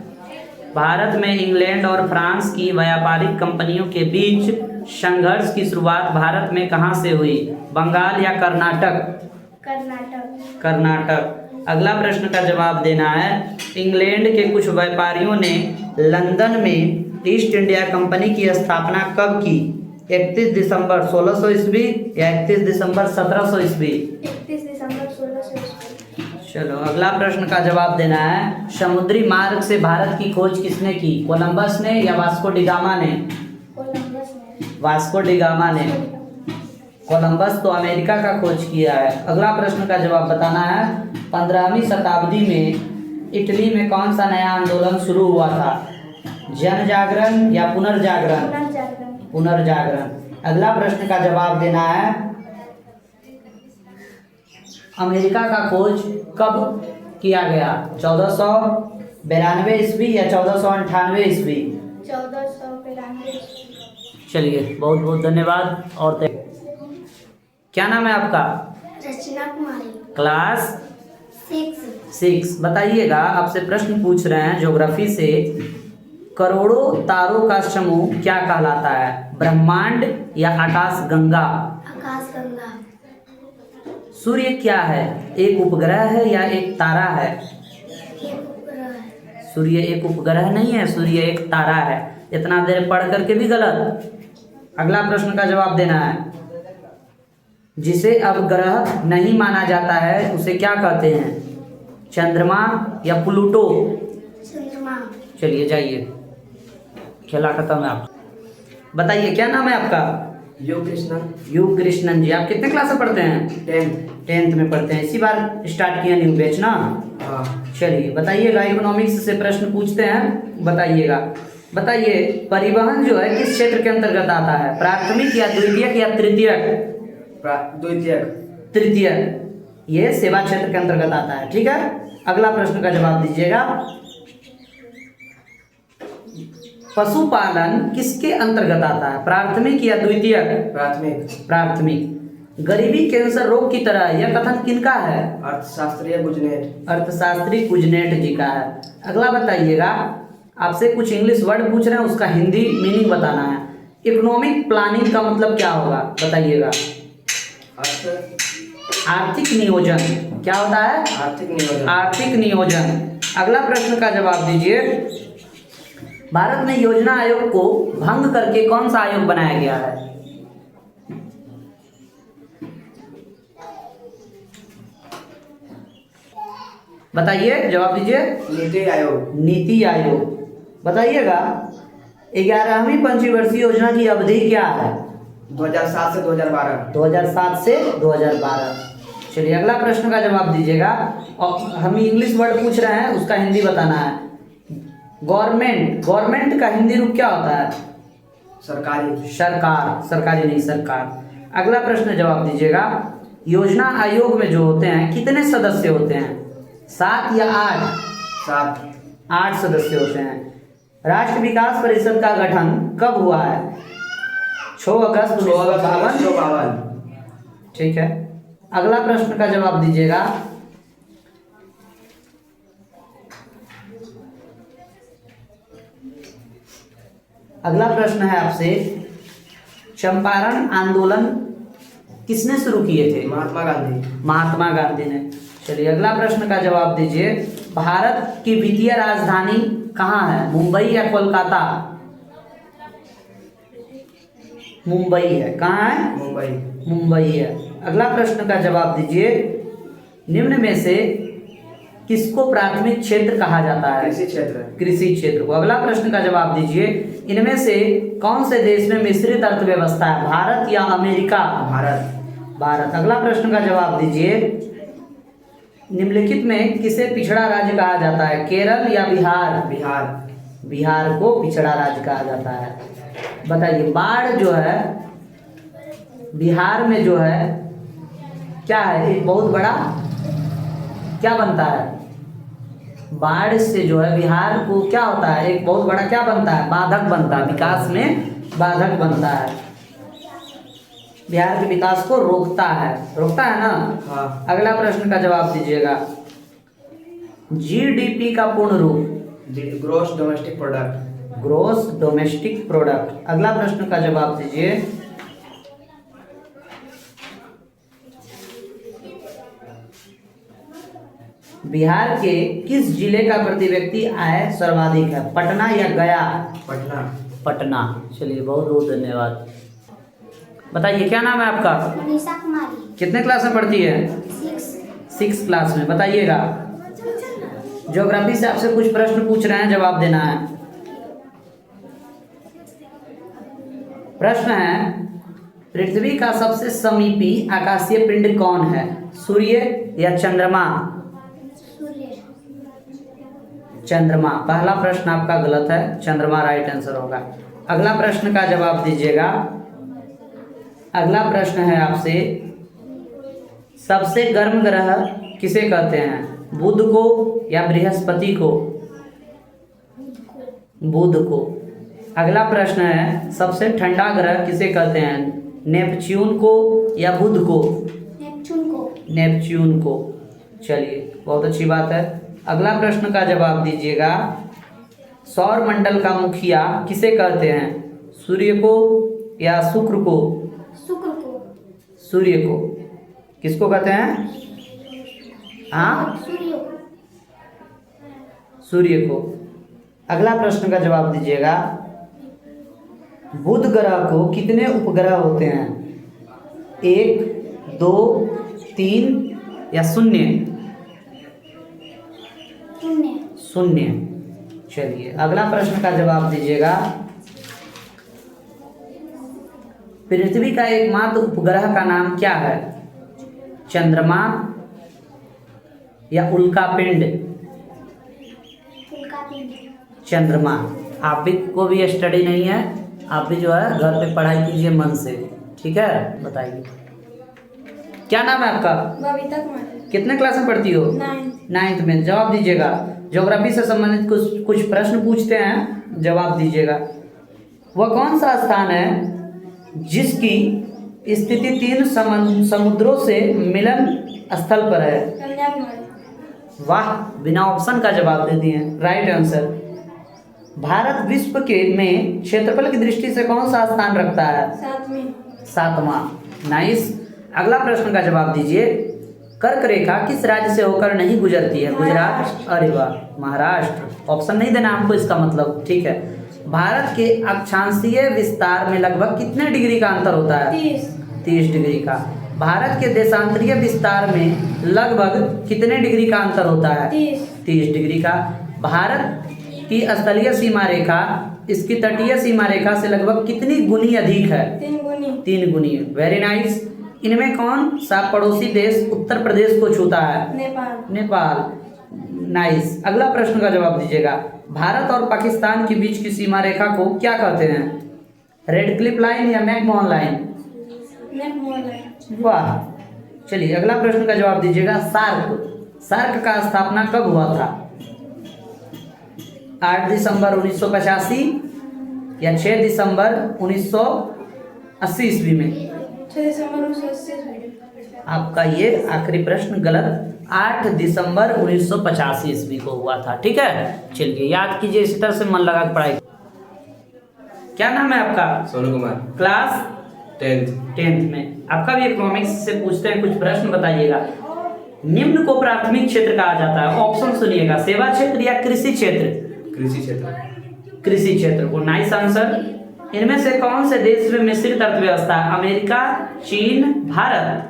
भारत में इंग्लैंड और फ्रांस की व्यापारिक कंपनियों के बीच संघर्ष की शुरुआत भारत में कहाँ से हुई? बंगाल या कर्नाटक? कर्नाटक। अगला प्रश्न का जवाब देना है, इंग्लैंड के कुछ व्यापारियों ने लंदन में ईस्ट इंडिया कंपनी की स्थापना कब की? 31 दिसंबर 1600 ईस्वी या 31 दिसंबर 1700 ईस्वी? 31 दिसंबर 1600 ईस्वी। चलो अगला प्रश्न का जवाब देना है, समुद्री मार्ग से भारत की खोज किसने की? कोलंबस ने या वास्को डिगामा ने? वास्को डिगामा ने। कोलंबस तो अमेरिका का खोज किया है। अगला प्रश्न का जवाब बताना है, 15वीं शताब्दी में इटली में कौन सा नया आंदोलन शुरू हुआ था? जन जागरण या पुनर्जागरण? पुनर्जागरण। अगला प्रश्न का जवाब देना है, अमेरिका का खोज कब किया गया? 1492 ईस्वी या 1498 ईस्वी? 1492। चलिए बहुत बहुत धन्यवाद। और क्या नाम है आपका? रचना कुमारी। क्लास 6। बताइएगा, आपसे प्रश्न पूछ रहे हैं ज्योग्राफी से, करोड़ों तारों का समूह क्या कहलाता है? ब्रह्मांड या आकाश गंगा? आकाशगंगा। सूर्य क्या है? एक उपग्रह है या एक तारा है? एक उपग्रह है। सूर्य एक उपग्रह नहीं है, सूर्य एक तारा है। इतना देर पढ़ करके भी गलत। अगला प्रश्न का जवाब देना है, जिसे अब ग्रह नहीं माना जाता है उसे क्या कहते हैं? चंद्रमा या प्लूटो? चंद्रमा। चलिए जाइए, खेला खत्म है। आप बताइए क्या नाम है आपका? युग कृष्णन। युग कृष्णन जी। आप कितने क्लास में पढ़ते हैं? 10th में पढ़ते हैं। इसी बार स्टार्ट किया न्यू बैच ना? हाँ। चलिए बताइएगा, इकोनॉमिक्स से प्रश्न पूछते हैं, बताइएगा। बताइए, परिवहन जो है किस क्षेत्र के अंतर्गत आता है? प्राथमिक या द्वितीयक या तृतीयक? द्वितीयक। तृतीयक। ये सेवा क्षेत्र के अंतर्गत आता है। ठीक है, अगला प्रश्न का जवाब दीजिएगा। पशुपालन किसके अंतर्गत आता है, प्राथमिक या द्वितीयक? प्राथमिक। प्राथमिक। गरीबी कैंसर रोग की तरह यह कथन किनका है? अर्थशास्त्रीय गुजनेट। अर्थशास्त्री कुजनेट जी का है। अगला बताइएगा, आपसे कुछ इंग्लिश वर्ड पूछ रहे हैं, उसका हिंदी मीनिंग बताना है। इकोनॉमिक प्लानिंग का मतलब क्या होगा, बताइएगा। आर्थिक नियोजन। क्या होता है? आर्थिक नियोजन। आर्थिक नियोजन। अगला प्रश्न का जवाब दीजिए। भारत में योजना आयोग को भंग करके कौन सा आयोग बनाया गया है? बताइए, जवाब दीजिए। नीति आयोग। नीति आयोग। बताइएगा, 11वीं पंचवर्षीय योजना की अवधि क्या है? 2007 से 2012। 2007 से 2012। चलिए, अगला प्रश्न का जवाब दीजिएगा। और हम इंग्लिश वर्ड पूछ रहे हैं, उसका हिंदी बताना है। गवर्नमेंट, गवर्नमेंट का हिंदी रूप क्या होता है? सरकारी। सरकार। सरकारी नहीं, सरकार। अगला प्रश्न जवाब दीजिएगा। योजना आयोग में जो होते हैं कितने सदस्य होते हैं, 7 या 8? 7। 8 सदस्य होते हैं। राष्ट्रीय विकास परिषद का गठन कब हुआ है? 6 अगस्त 1952। ठीक है, अगला प्रश्न का जवाब दीजिएगा। अगला प्रश्न है आपसे, चंपारण आंदोलन किसने शुरू किए थे? महात्मा गांधी। महात्मा गांधी ने। चलिए, अगला प्रश्न का जवाब दीजिए। भारत की वित्तीय राजधानी कहाँ है, मुंबई या कोलकाता? मुंबई है। कहाँ है? मुंबई। मुंबई है। अगला प्रश्न का जवाब दीजिए। निम्न में से किसको प्राथमिक क्षेत्र कहा जाता है? कृषि क्षेत्र। कृषि क्षेत्र को। अगला प्रश्न का जवाब दीजिए। इनमें से कौन से देश में मिश्रित अर्थव्यवस्था है, भारत या अमेरिका? भारत। भारत। अगला प्रश्न का जवाब दीजिए। निम्नलिखित में किसे पिछड़ा राज्य कहा जाता है, केरल या बिहार? बिहार। बिहार को पिछड़ा राज्य कहा जाता है। बताइए, बाढ़ जो है बिहार में जो है क्या है, एक बहुत बड़ा क्या बनता है? बाढ़ से जो है बिहार को क्या होता है, एक बहुत बड़ा क्या बनता है, बाधक बनता है, विकास में बाधक बनता है, बिहार के विकास को रोकता है ना। हाँ। अगला प्रश्न का जवाब दीजिएगा। जीडीपी का पूर्ण रूप? Gross domestic product. Gross domestic product. अगला प्रश्न का जवाब दीजिए। बिहार के किस जिले का प्रति व्यक्ति आय सर्वाधिक है, पटना या गया? पटना। पटना। चलिए, बहुत बहुत धन्यवाद। बताइए, क्या नाम है आपका? मनीषा कुमारी। कितने क्लास में पढ़ती है? 6 क्लास में। बताइएगा, ज्योग्राफी से आपसे कुछ प्रश्न पूछ रहे हैं, जवाब देना है। प्रश्न है, पृथ्वी का सबसे समीपी आकाशीय पिंड कौन है, सूर्य या चंद्रमा? सूर्य। चंद्रमा। पहला प्रश्न आपका गलत है, चंद्रमा राइट आंसर होगा। अगला प्रश्न का जवाब दीजिएगा। अगला प्रश्न है आपसे, सबसे गर्म ग्रह किसे कहते हैं, बुध को या बृहस्पति को? बुध को। अगला प्रश्न है, सबसे ठंडा ग्रह किसे कहते हैं, नेपच्यून को या बुध को? नेपच्यून को। नेपच्यून को। चलिए, बहुत अच्छी बात है। अगला प्रश्न का जवाब दीजिएगा। सौर मंडल का मुखिया किसे कहते हैं, सूर्य को या शुक्र को? शुक्र को। सूर्य को। किसको कहते हैं? हाँ, सूर्य को। सूर्य को। अगला प्रश्न का जवाब दीजिएगा। बुध ग्रह को कितने उपग्रह होते हैं, 1, 2, 3 या 0? 0। 0। चलिए, अगला प्रश्न का जवाब दीजिएगा। पृथ्वी का एकमात्र उपग्रह का नाम क्या है, चंद्रमा या उल्कापिंड? उल्कापिंड। चंद्रमा। आप भी को भी स्टडी नहीं है, आप भी जो है घर पे पढ़ाई कीजिए मन से, ठीक है। बताइए, क्या नाम है आपका? बबीता कुमारी। कितने क्लास में पढ़ती हो? 9th में। जवाब दीजिएगा। ज्योग्राफी से संबंधित कुछ कुछ प्रश्न पूछते हैं, जवाब दीजिएगा। वह कौन सा स्थान है जिसकी स्थिति 3 समुद्रों से मिलन स्थल पर है? कन्याकुमारी। वाह, बिना ऑप्शन का जवाब दे दिए। Right answer. भारत विश्व के में क्षेत्रफल की दृष्टि से कौन सा स्थान रखता है? 7वां। नाइस। अगला प्रश्न का जवाब दीजिए। कर्क रेखा किस राज्य से होकर नहीं गुजरती है? गुजरात। अरे वाह, महाराष्ट्र। ऑप्शन नहीं देना हमको, इसका मतलब। ठीक है। भारत के अक्षांशीय विस्तार में लगभग कितने डिग्री का अंतर होता है? 30 डिग्री का। भारत के देशांतरीय विस्तार में लगभग कितने डिग्री का अंतर होता है? 30 डिग्री का। भारत की स्थलीय सीमा रेखा इसकी तटीय सीमा रेखा से लगभग कितनी गुनी अधिक है? 3 गुनी। Very nice. इनमें कौन सा पड़ोसी देश उत्तर प्रदेश को छूता है? नेपाल। नाइस। अगला प्रश्न का जवाब दीजिएगा। भारत और पाकिस्तान के बीच की सीमा रेखा को क्या कहते हैं? रेड क्लिफ लाइन या मैकमोहन लाइन? वाह। चलिए अगला प्रश्न का जवाब दीजिएगा। सार्क का स्थापना कब हुआ था? 8 दिसंबर 1985 या 6 दिसंबर 1980 ईस्वी में? 6 दिसंबर 1980। आपका ये आखिरी प्रश्न गलत। 8 दिसंबर 1985 ईस्वी को हुआ था। ठीक है। चलिए याद कीजिए, इसी तरह से मन लगा के पढ़ाई। क्या नाम है आपका? सोनू कुमार। क्लास 10th में। आपका भी इकोनॉमिक्स से पूछते हैं कुछ प्रश्न, बताइएगा। निम्न को प्राथमिक क्षेत्र कहा जाता है। ऑप्शन सुनिएगा। सेवा क्षेत्र या कृषि क्षेत्र? कृषि क्षेत्र को। Nice answer. इनमें से कौन से देश में मिश्रित अर्थव्यवस्था है? अमेरिका, चीन, भारत।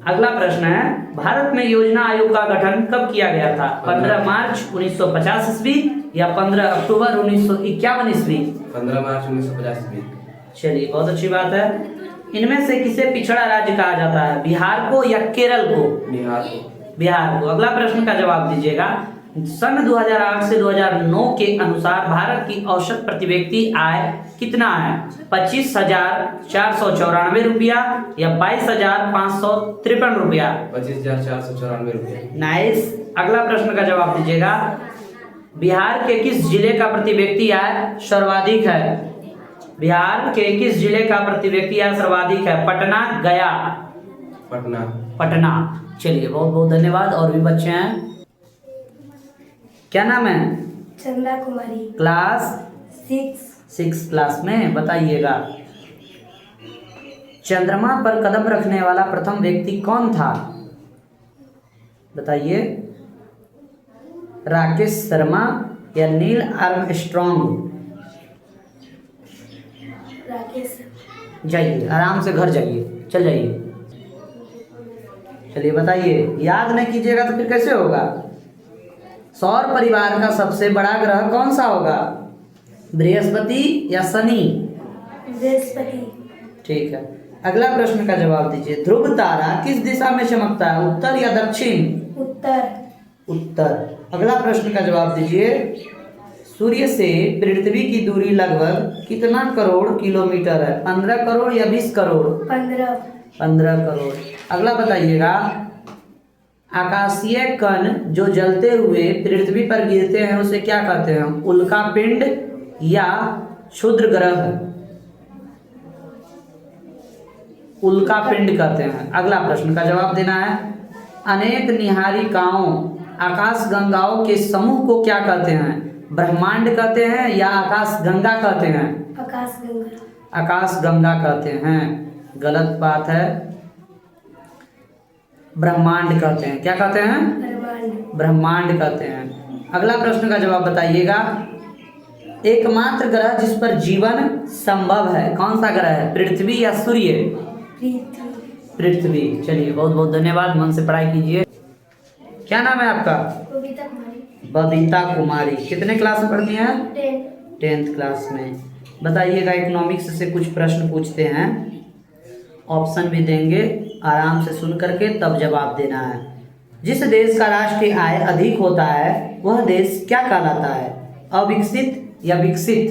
अगला प्रश्न है। भारत में योजना आयोग का गठन कब किया गया था? 15 मार्च 1950 ईस्वी या 15 अक्टूबर 1951 ईस्वी? 15 मार्च 1950 ईस्वी। चलिए बहुत अच्छी बात है। इनमें से किसे पिछड़ा राज्य कहा जाता है? बिहार को या केरल को? बिहार को। अगला प्रश्न का जवाब दीजिएगा। सन 2008 से 2009 के अनुसार भारत की औसत प्रति व्यक्ति आय कितना है? 25,494 रुपया या 22,553 रुपया? 25,494 रुपया। नाइस। अगला प्रश्न का जवाब दीजिएगा। बिहार के किस जिले का प्रति व्यक्ति आय सर्वाधिक है? बिहार के किस जिले का प्रति व्यक्ति आय सर्वाधिक है? पटना, गया? पटना। चलिए बहुत बहुत धन्यवाद। और भी बच्चे हैं। क्या नाम है? चंदा कुमारी। क्लास 6 क्लास में। बताइएगा। चंद्रमा पर कदम रखने वाला प्रथम व्यक्ति कौन था? बताइए। राकेश शर्मा या नील आर्मस्ट्रॉन्ग? राकेश। जाइए आराम से घर जाइए, चल जाइए। चलिए बताइए। याद नहीं कीजिएगा तो फिर कैसे होगा? सौर परिवार का सबसे बड़ा ग्रह कौन सा होगा? बृहस्पति या शनि? बृहस्पति। ठीक है। अगला प्रश्न का जवाब दीजिए। ध्रुव तारा किस दिशा में चमकता है? उत्तर या दक्षिण? उत्तर। अगला प्रश्न का जवाब दीजिए। सूर्य से पृथ्वी की दूरी लगभग कितना करोड़ किलोमीटर है? 15 करोड़ या 20 करोड़? 15 करोड़। अगला बताइएगा। आकाशीय कण जो जलते हुए पृथ्वी पर गिरते हैं उसे क्या कहते हैं? उल्का पिंड या क्षुद्र ग्रह? उल्का पिंड कहते हैं। अगला प्रश्न का जवाब देना है। अनेक निहारिकाओं आकाशगंगाओं के समूह को क्या कहते हैं? ब्रह्मांड कहते हैं या आकाशगंगा कहते हैं? आकाशगंगा कहते हैं। गलत बात है। ब्रह्मांड कहते हैं। क्या कहते हैं? ब्रह्मांड कहते हैं। अगला प्रश्न का जवाब बताइएगा। एकमात्र ग्रह जिस पर जीवन संभव है कौन सा ग्रह है? पृथ्वी या सूर्य? पृथ्वी। चलिए बहुत बहुत धन्यवाद। मन से पढ़ाई कीजिए। क्या नाम है आपका? बबीता कुमारी। कितने क्लास में पढ़ती हैं? 10th क्लास में। बताइएगा। इकोनॉमिक्स से कुछ प्रश्न पूछते हैं, ऑप्शन भी देंगे, आराम से सुन करके तब जवाब देना है। जिस देश का राष्ट्रीय आय अधिक होता है वह देश क्या कहलाता है? अविकसित या विकसित?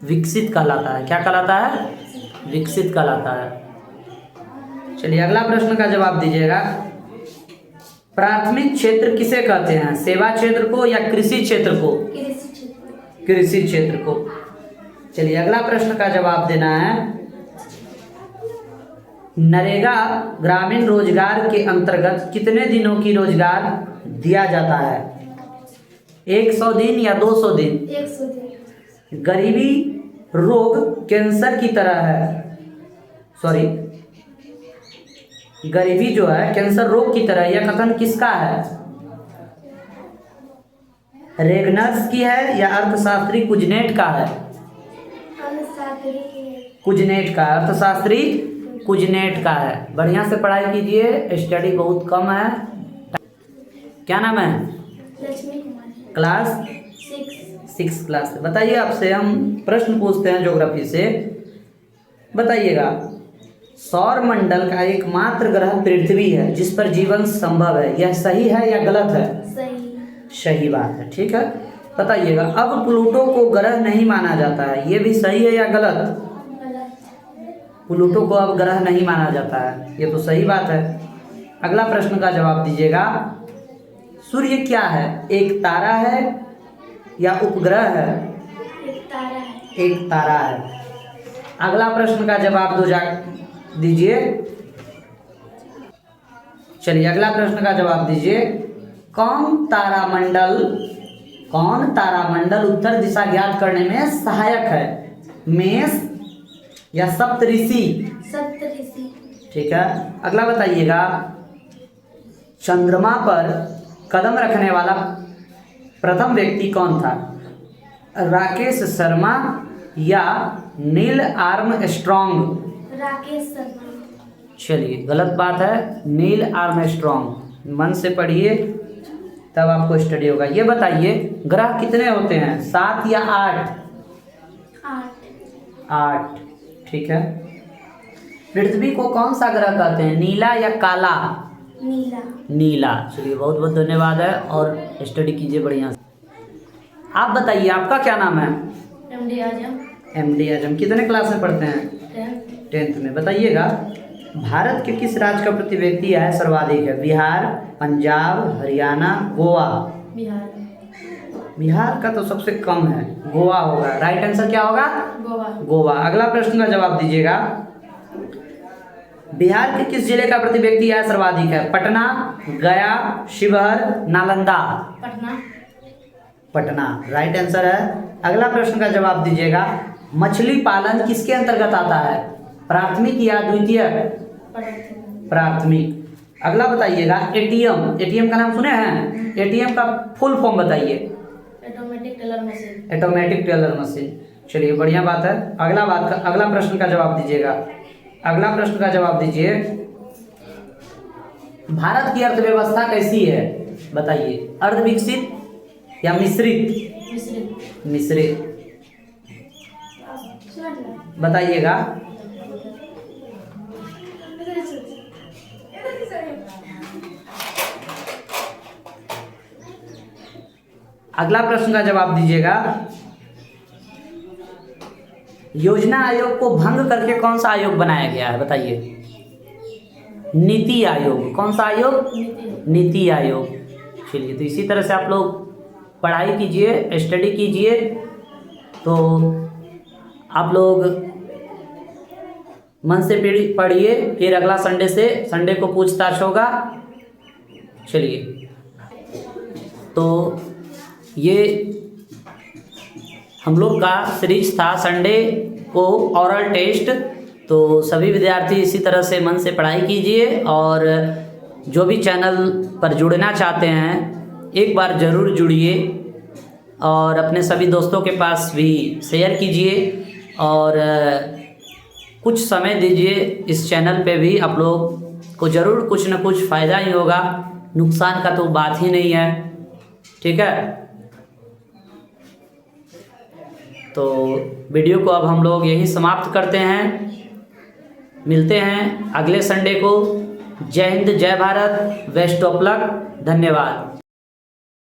विकसित कहलाता है। क्या कहलाता है? विकसित कहलाता है। चलिए अगला प्रश्न का जवाब दीजिएगा। प्राथमिक क्षेत्र किसे कहते हैं, सेवा क्षेत्र को या कृषि क्षेत्र को? कृषि क्षेत्र। कृषि क्षेत्र को। चलिए अगला प्रश्न का जवाब देना है। नरेगा ग्रामीण रोजगार के अंतर्गत कितने दिनों की रोजगार दिया जाता है? 100 दिन या 200 दिन? 100 दिन। गरीबी रोग कैंसर की तरह है, सॉरी, गरीबी जो है कैंसर रोग की तरह, यह कथन किसका है? रेगनर्स की है या अर्थशास्त्री कुजनेट का है? कुजनेट का, अर्थशास्त्री कुजनेट का है। बढ़िया से पढ़ाई कीजिए, स्टडी बहुत कम है। क्या नाम है? लक्ष्मी कुमारी। क्लास 6 क्लास से। बताइए, आपसे हम प्रश्न पूछते हैं ज्योग्राफी से। बताइएगा, सौर मंडल का एकमात्र ग्रह पृथ्वी है जिस पर जीवन संभव है, यह सही है या गलत है? सही। सही बात है, ठीक है। बताइएगा, अब प्लूटो को ग्रह नहीं माना जाता है, ये भी सही है या गलत? प्लूटो को अब ग्रह नहीं माना जाता है, ये तो सही बात है। अगला प्रश्न का जवाब दीजिएगा। सूर्य क्या है, एक तारा है या उपग्रह है? एक तारा है। एक तारा है। अगला प्रश्न का जवाब दीजिए। चलिए अगला प्रश्न का जवाब दीजिए। कौन तारामंडल उत्तर दिशा ज्ञात करने में सहायक है, मेष या सप्तऋषि? सप्तऋषि। ठीक है। अगला बताइएगा, चंद्रमा पर कदम रखने वाला प्रथम व्यक्ति कौन था, राकेश शर्मा या नील आर्मस्ट्रॉन्ग? राकेश शर्मा। चलिए गलत बात है, नील आर्मस्ट्रॉन्ग। मन से पढ़िए तब आपको स्टडी होगा। ये बताइए, ग्रह कितने होते हैं, 7 या 8? 8। ठीक है। पृथ्वी को कौन सा ग्रह कहते हैं, नीला या काला? नीला। चलिए बहुत बहुत धन्यवाद है और स्टडी कीजिए बढ़िया से। आप बताइए, आपका क्या नाम है? एमडी आजम। एमडी आजम। कितने क्लास में पढ़ते हैं? 10th में। बताइएगा, भारत के किस राज्य का प्रति व्यक्ति आय सर्वाधिक है, बिहार, पंजाब, हरियाणा, गोवा? बिहार का तो सबसे कम है, गोवा होगा। राइट आंसर क्या होगा? गोवा। अगला प्रश्न का जवाब दीजिएगा। बिहार के किस जिले का प्रति व्यक्ति आय सर्वाधिक है, पटना, गया, शिवहर, नालंदा? पटना राइट आंसर है। अगला प्रश्न का जवाब दीजिएगा। मछली पालन किसके अंतर्गत आता है, प्राथमिक या द्वितीय? प्राथमिक। अगला बताइएगा, एटीएम का नाम सुने हैं? एटीएम का फुल फॉर्म बताइए। Automatic teller machine. चलिए बढ़िया बात है। अगला प्रश्न का जवाब दीजिएगा। अगला प्रश्न का जवाब दीजिए। भारत की अर्थव्यवस्था कैसी है बताइए, अर्ध विकसित या मिश्रित? मिश्रित। बताइएगा। अगला प्रश्न का जवाब दीजिएगा। योजना आयोग को भंग करके कौन सा आयोग बनाया गया है बताइए? नीति आयोग। कौन सा आयोग? नीति आयोग। चलिए, तो इसी तरह से आप लोग पढ़ाई कीजिए, स्टडी कीजिए, तो आप लोग मन से पढ़िए। फिर अगला संडे को पूछताछ होगा। चलिए, तो ये हम लोग का सीरीज था संडे को ओरल टेस्ट। तो सभी विद्यार्थी इसी तरह से मन से पढ़ाई कीजिए और जो भी चैनल पर जुड़ना चाहते हैं एक बार ज़रूर जुड़िए और अपने सभी दोस्तों के पास भी शेयर कीजिए और कुछ समय दीजिए। इस चैनल पे भी आप लोग को ज़रूर कुछ न कुछ फ़ायदा ही होगा, नुकसान का तो बात ही नहीं है। ठीक है, तो वीडियो को अब हम लोग यहीं समाप्त करते हैं। मिलते हैं अगले संडे को। जय हिंद, जय भारत, बेस्ट ऑफ लक, धन्यवाद।